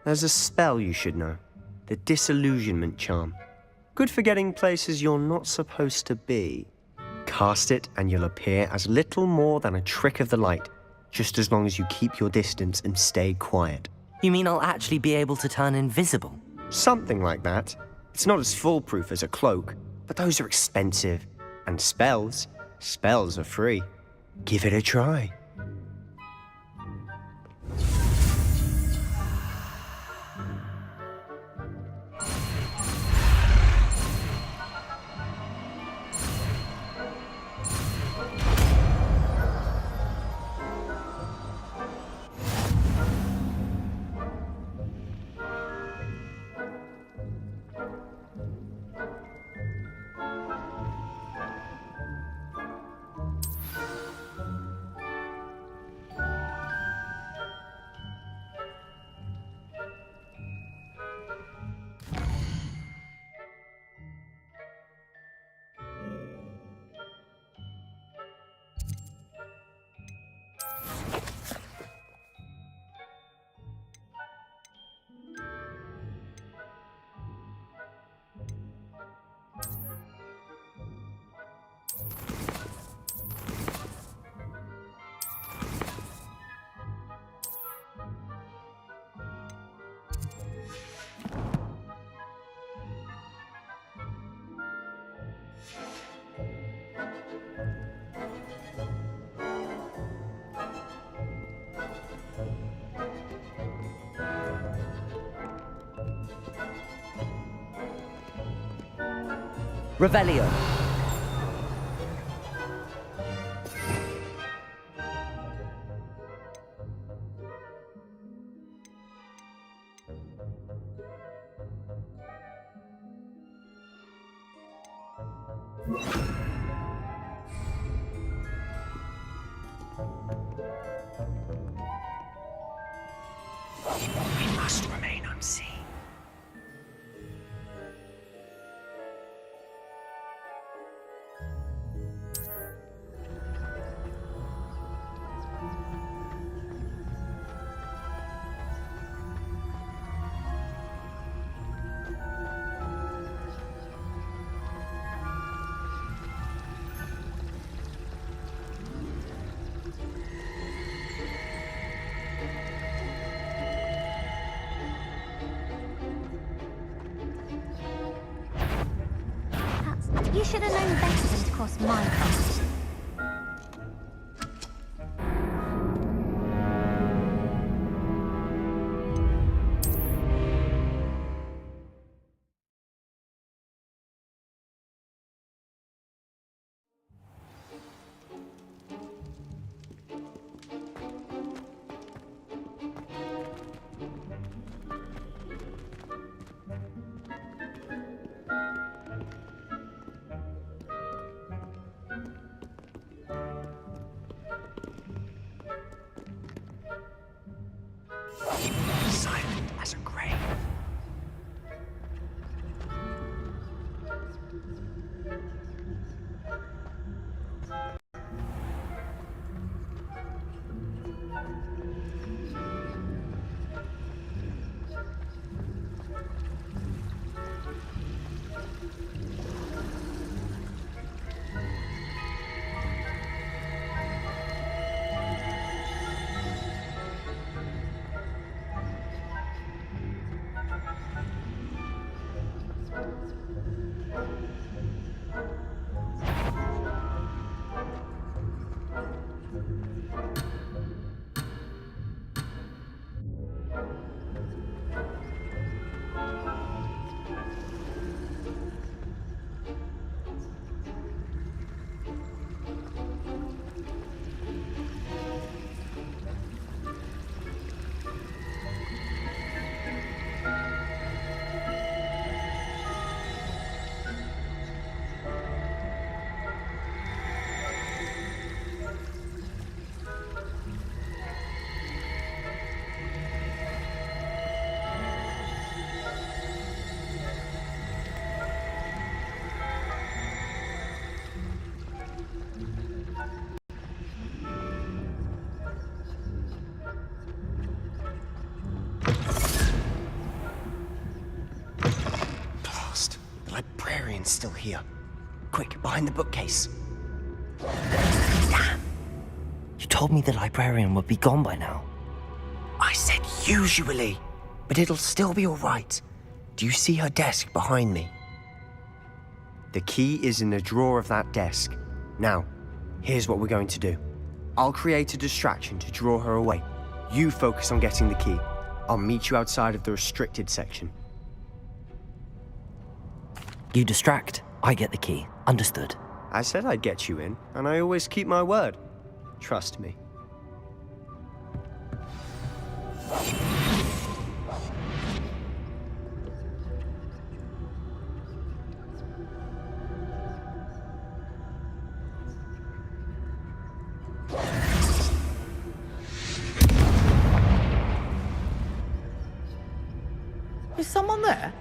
There's a spell you should know. The Disillusionment Charm. Good for getting places you're not supposed to be. Cast it and you'll appear as little more than a trick of the light, just as long as you keep your distance and stay quiet. You mean I'll actually be able to turn invisible? Something like that. It's not as foolproof as a cloak, but those are expensive. And spells are free. Give it a try. Revelio. We must remain unseen. You should have known better than to cross my path. Silent as a grave. The librarian's still here. Quick, behind the bookcase. Damn! You told me the librarian would be gone by now. I said usually, but it'll still be all right. Do you see her desk behind me? The key is in the drawer of that desk. Now, here's what we're going to do. I'll create a distraction to draw her away. You focus on getting the key. I'll meet you outside of the restricted section. You distract, I get the key. Understood. I said I'd get you in, and I always keep my word. Trust me. Is someone there?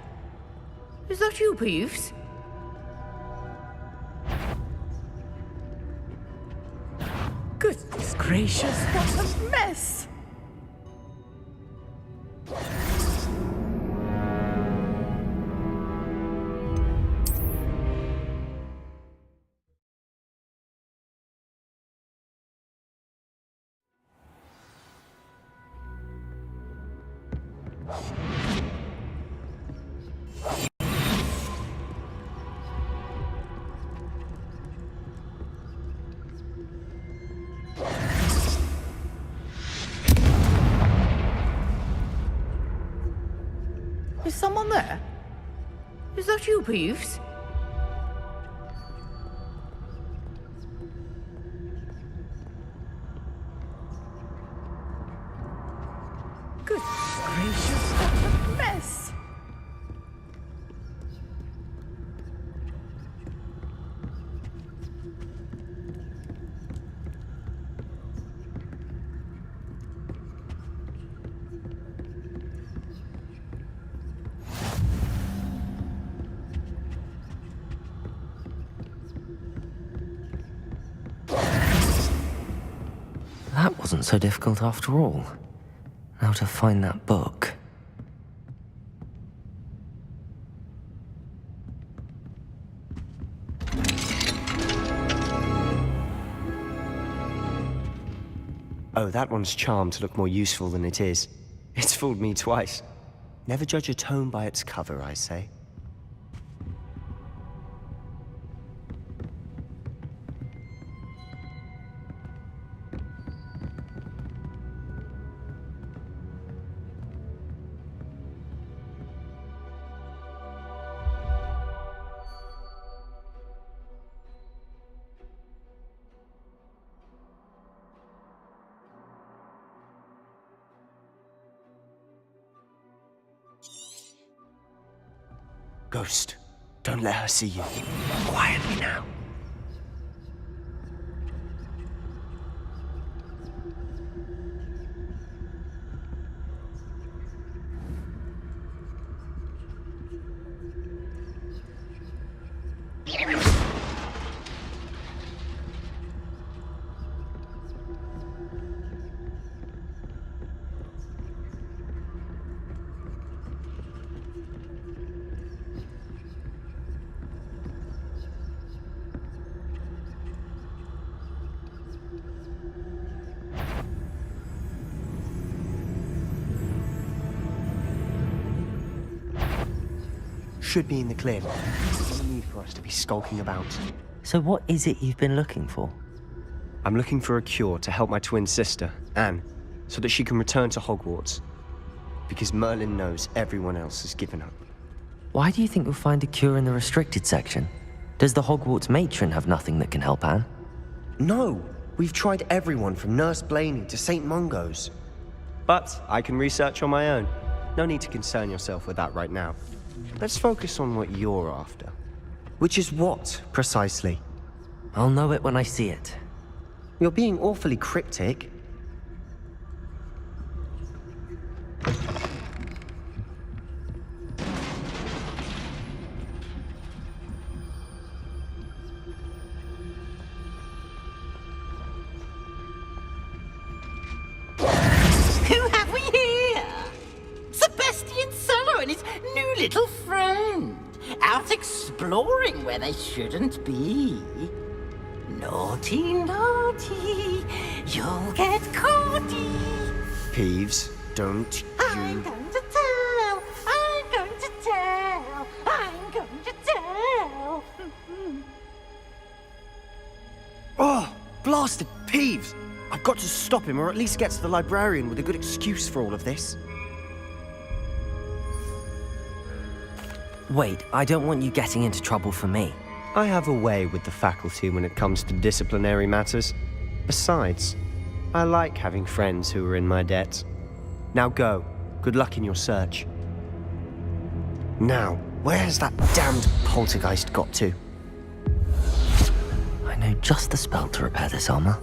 Is that you, Peeves? Goodness gracious, what a mess! Is someone there? Is that you, Peeves? that wasn't so difficult after all. Now to find that book. Oh, that one's charmed to look more useful than it is. It's fooled me twice. Never judge a tome by its cover, I say. Ghost, don't let her see you. Quietly now. Should be in the clear. There's no need for us to be skulking about. So what is it you've been looking for? I'm looking for a cure to help my twin sister, Anne, so that she can return to Hogwarts. Because Merlin knows everyone else has given up. Why do you think you'll find a cure in the restricted section? Does the Hogwarts matron have nothing that can help Anne? No! We've tried everyone from Nurse Blaney to St. Mungo's. But I can research on my own. No need to concern yourself with that right now. Let's focus on what you're after. Which is what, precisely? I'll know it when I see it. You're being awfully cryptic. Who have we here? Sebastian Solo and his new little friend. Out exploring where they shouldn't be. Naughty, naughty, you'll get caughty. Peeves, don't I'm going to tell, I'm going to tell, I'm going to tell. Oh, blasted Peeves! I've got to stop him, or at least get to the librarian with a good excuse for all of this. Wait, I don't want you getting into trouble for me. I have a way with the faculty when it comes to disciplinary matters. Besides, I like having friends who are in my debt. Now go. Good luck in your search. Now, where's that damned poltergeist got to? I know just the spell to repair this armor.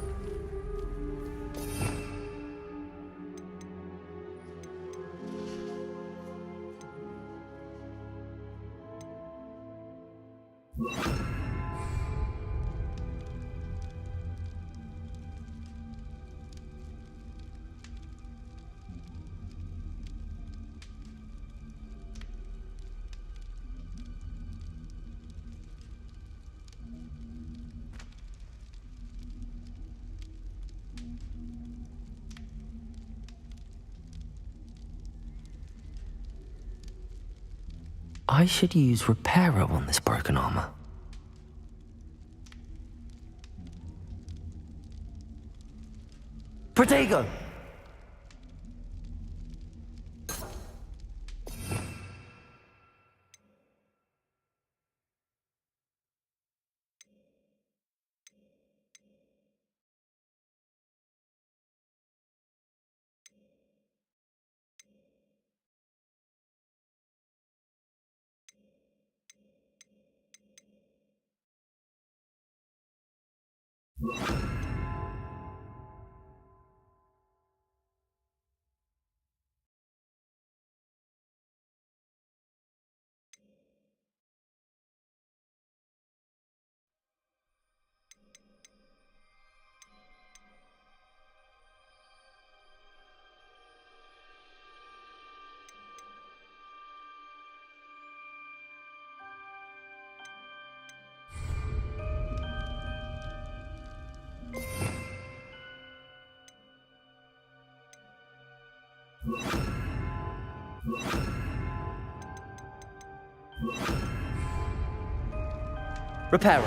I should use Reparo on this broken armor. Protego! Reparo.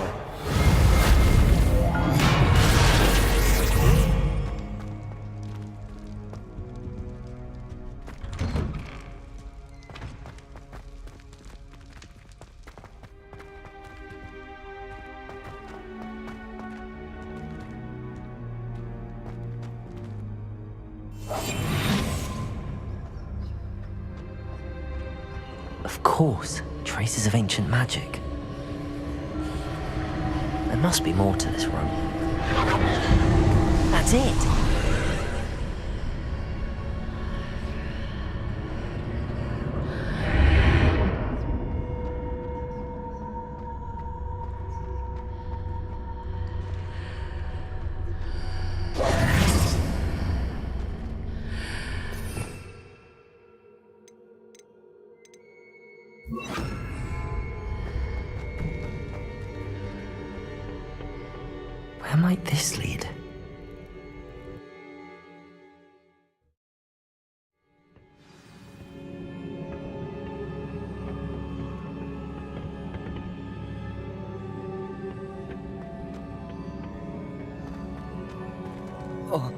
Of course, traces of ancient magic. There must be more to this room. That's it! Where might this lead? Oh.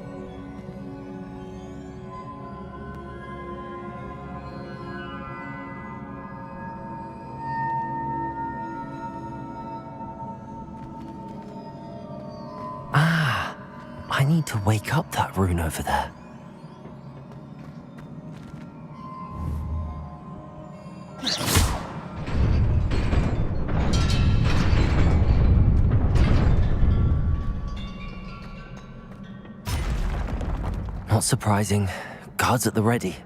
I need to wake up that rune over there. Not surprising. Guards at the ready.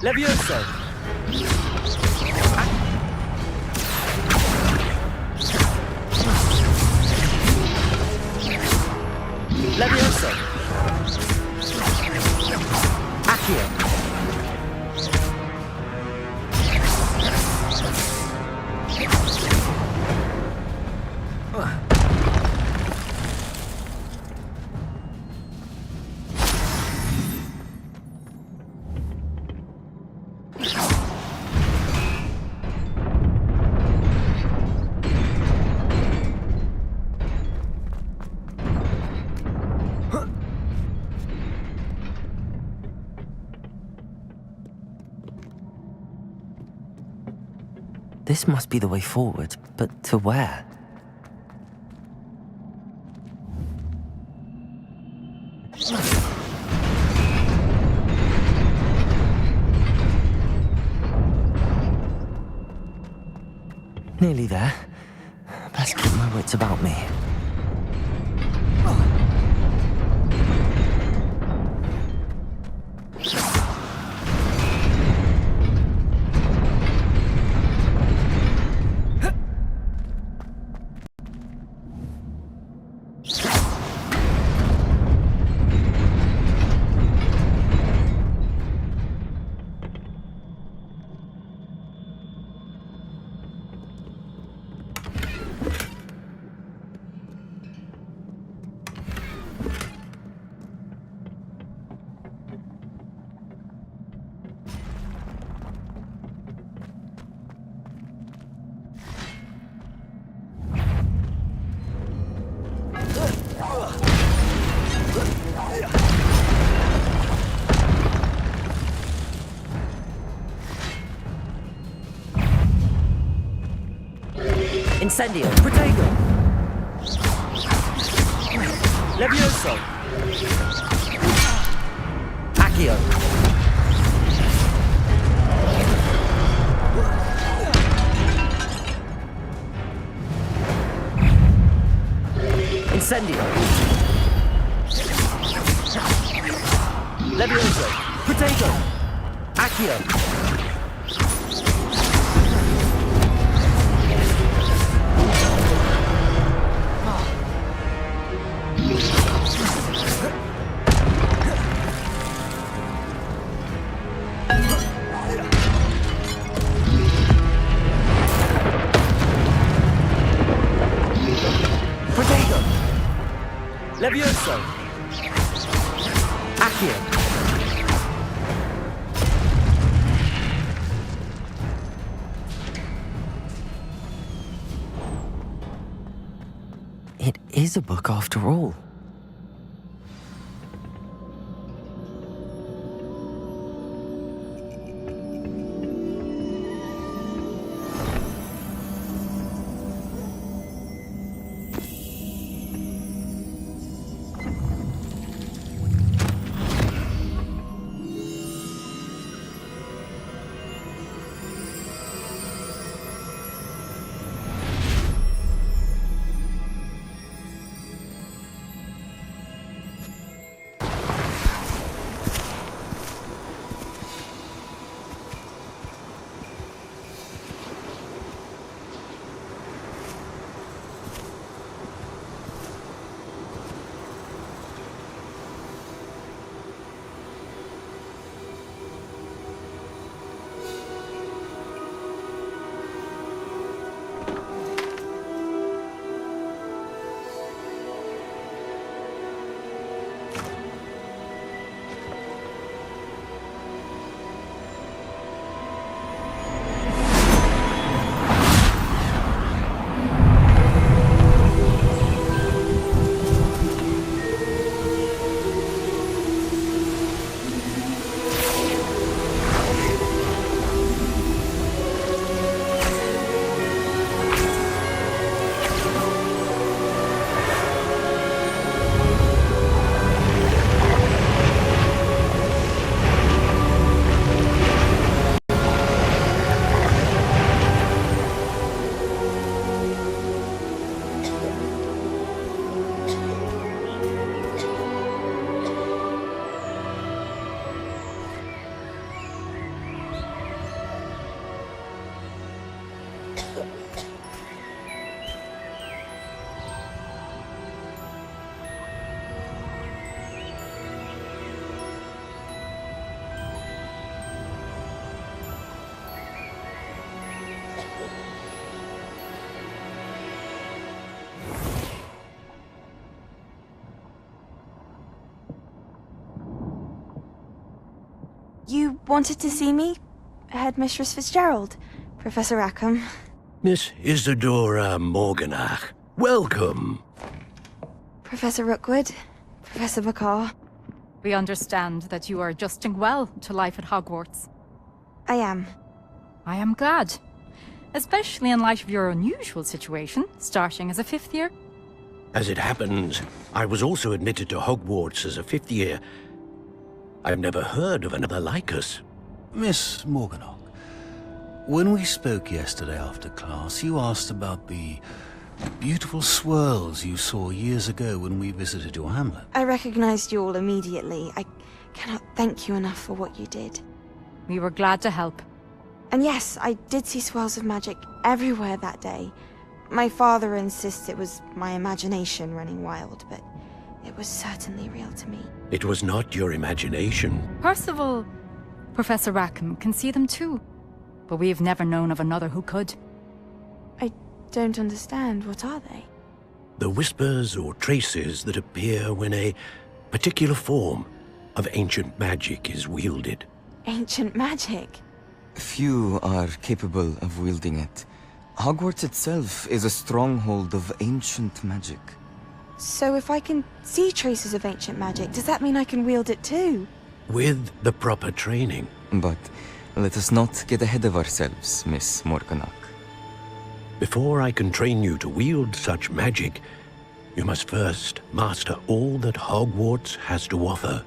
Levioso! Levioso! Accio! This must be the way forward, but to where? Nearly there. Best keep my wits about me. Incendio! Protego! Levioso! Accio! Incendio! Levioso! Protego! Accio! Levioso! Accio! It is a book after all. You wanted to see me? Headmistress Fitzgerald? Professor Rackham? Miss Isadora Morganach, welcome. Professor Rookwood? Professor McCaw? We understand that you are adjusting well to life at Hogwarts. I am. I am glad. Especially in light of your unusual situation, starting as a 5th year. As it happens, I was also admitted to Hogwarts as a 5th year. I've never heard of another like us. Miss Morganach, when we spoke yesterday after class, you asked about the beautiful swirls you saw years ago when we visited your hamlet. I recognized you all immediately. I cannot thank you enough for what you did. We were glad to help. And yes, I did see swirls of magic everywhere that day. My father insists it was my imagination running wild, but it was certainly real to me. It was not your imagination. Percival, Professor Rackham can see them too. But we have never known of another who could. I don't understand. What are they? The whispers or traces that appear when a particular form of ancient magic is wielded. Ancient magic? Few are capable of wielding it. Hogwarts itself is a stronghold of ancient magic. So if I can see traces of ancient magic, does that mean I can wield it too? With the proper training. But let us not get ahead of ourselves, Miss Morganach. Before I can train you to wield such magic, you must first master all that Hogwarts has to offer.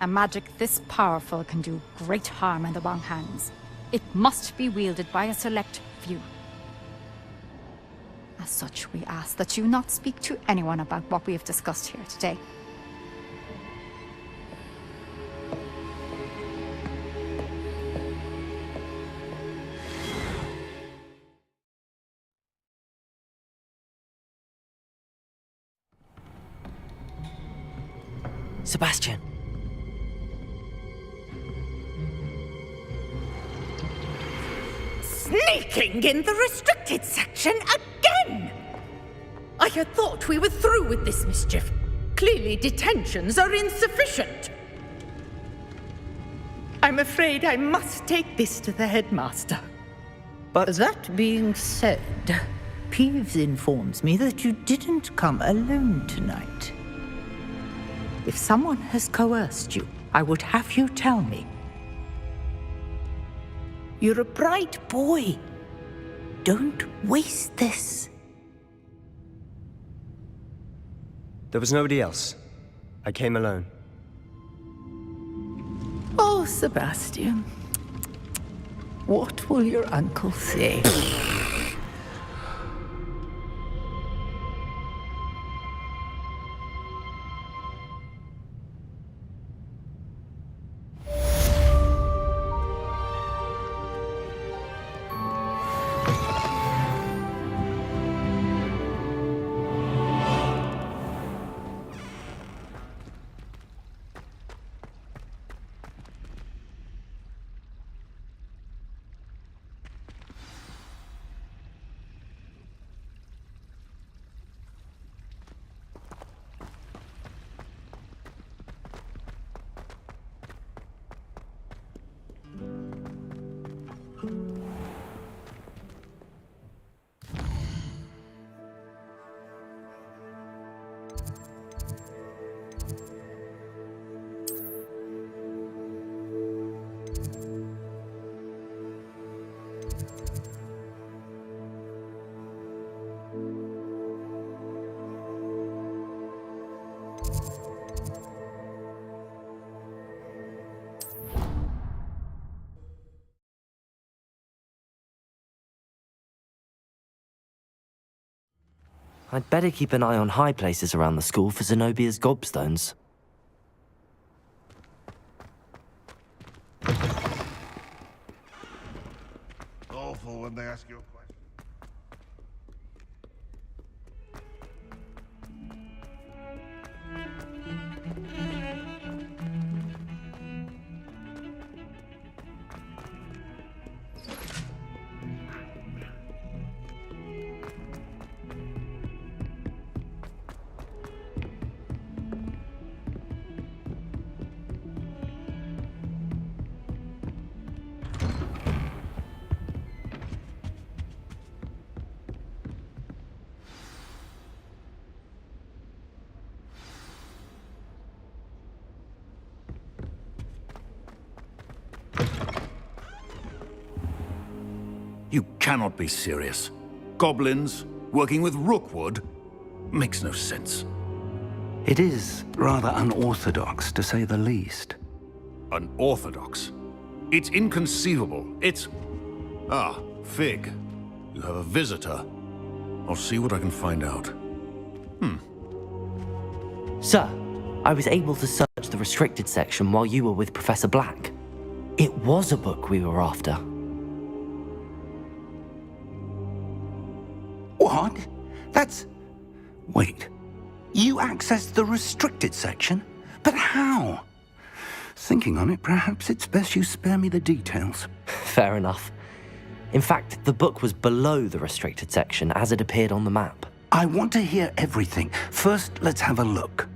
A magic this powerful can do great harm in the wrong hands. It must be wielded by a select few. As such, we ask that you not speak to anyone about what we have discussed here today. Sebastian. Sneaking in the restricted section again! I had thought we were through with this mischief. Clearly detentions are insufficient. I'm afraid I must take this to the headmaster. But that being said, Peeves informs me that you didn't come alone tonight. If someone has coerced you, I would have you tell me. You're a bright boy. Don't waste this. There was nobody else. I came alone. Oh, Sebastian. What will your uncle say? I'd better keep an eye on high places around the school for Zenobia's gobstones. Awful when they ask you a question. You cannot be serious. Goblins working with Rookwood makes no sense. It is rather unorthodox, to say the least. Unorthodox? It's inconceivable. It's... Ah, Fig. You have a visitor. I'll see what I can find out. Sir, I was able to search the restricted section while you were with Professor Black. It was a book we were after. What? That's... Wait. You accessed the restricted section? But how? Thinking on it, perhaps it's best you spare me the details. Fair enough. In fact, the book was below the restricted section as it appeared on the map. I want to hear everything. First, let's have a look.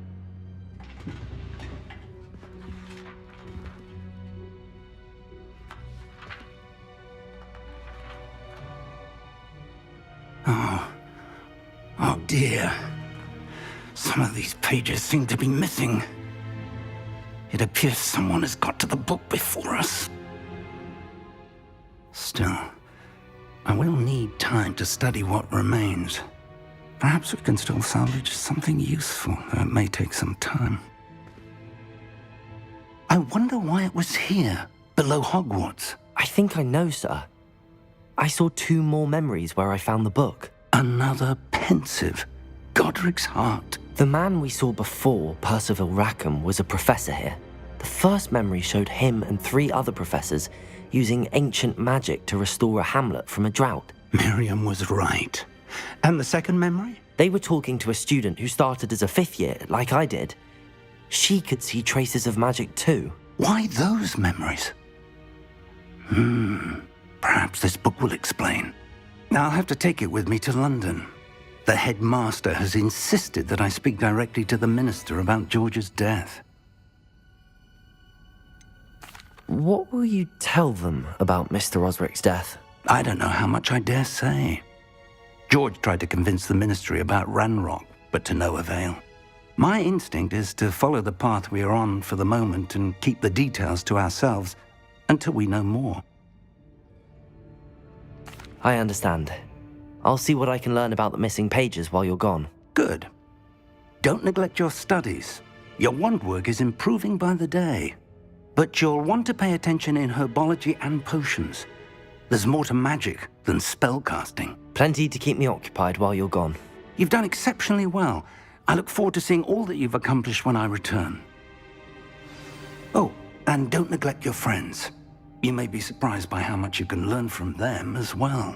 Oh dear. Some of these pages seem to be missing. It appears someone has got to the book before us. Still, I will need time to study what remains. Perhaps we can still salvage something useful, though it may take some time. I wonder why it was here, below Hogwarts. I think I know, sir. I saw 2 more memories where I found the book. Another Pensieve. Godric's heart. The man we saw before, Percival Rackham, was a professor here. The first memory showed him and 3 other professors using ancient magic to restore a hamlet from a drought. Miriam was right. And the second memory? They were talking to a student who started as a 5th year, like I did. She could see traces of magic too. Why those memories? Perhaps this book will explain. I'll have to take it with me to London. The headmaster has insisted that I speak directly to the minister about George's death. What will you tell them about Mr. Osric's death? I don't know how much I dare say. George tried to convince the ministry about Ranrock, but to no avail. My instinct is to follow the path we are on for the moment and keep the details to ourselves until we know more. I understand. I'll see what I can learn about the missing pages while you're gone. Good. Don't neglect your studies. Your wand work is improving by the day. But you'll want to pay attention in herbology and potions. There's more to magic than spellcasting. Plenty to keep me occupied while you're gone. You've done exceptionally well. I look forward to seeing all that you've accomplished when I return. Oh, and don't neglect your friends. You may be surprised by how much you can learn from them as well.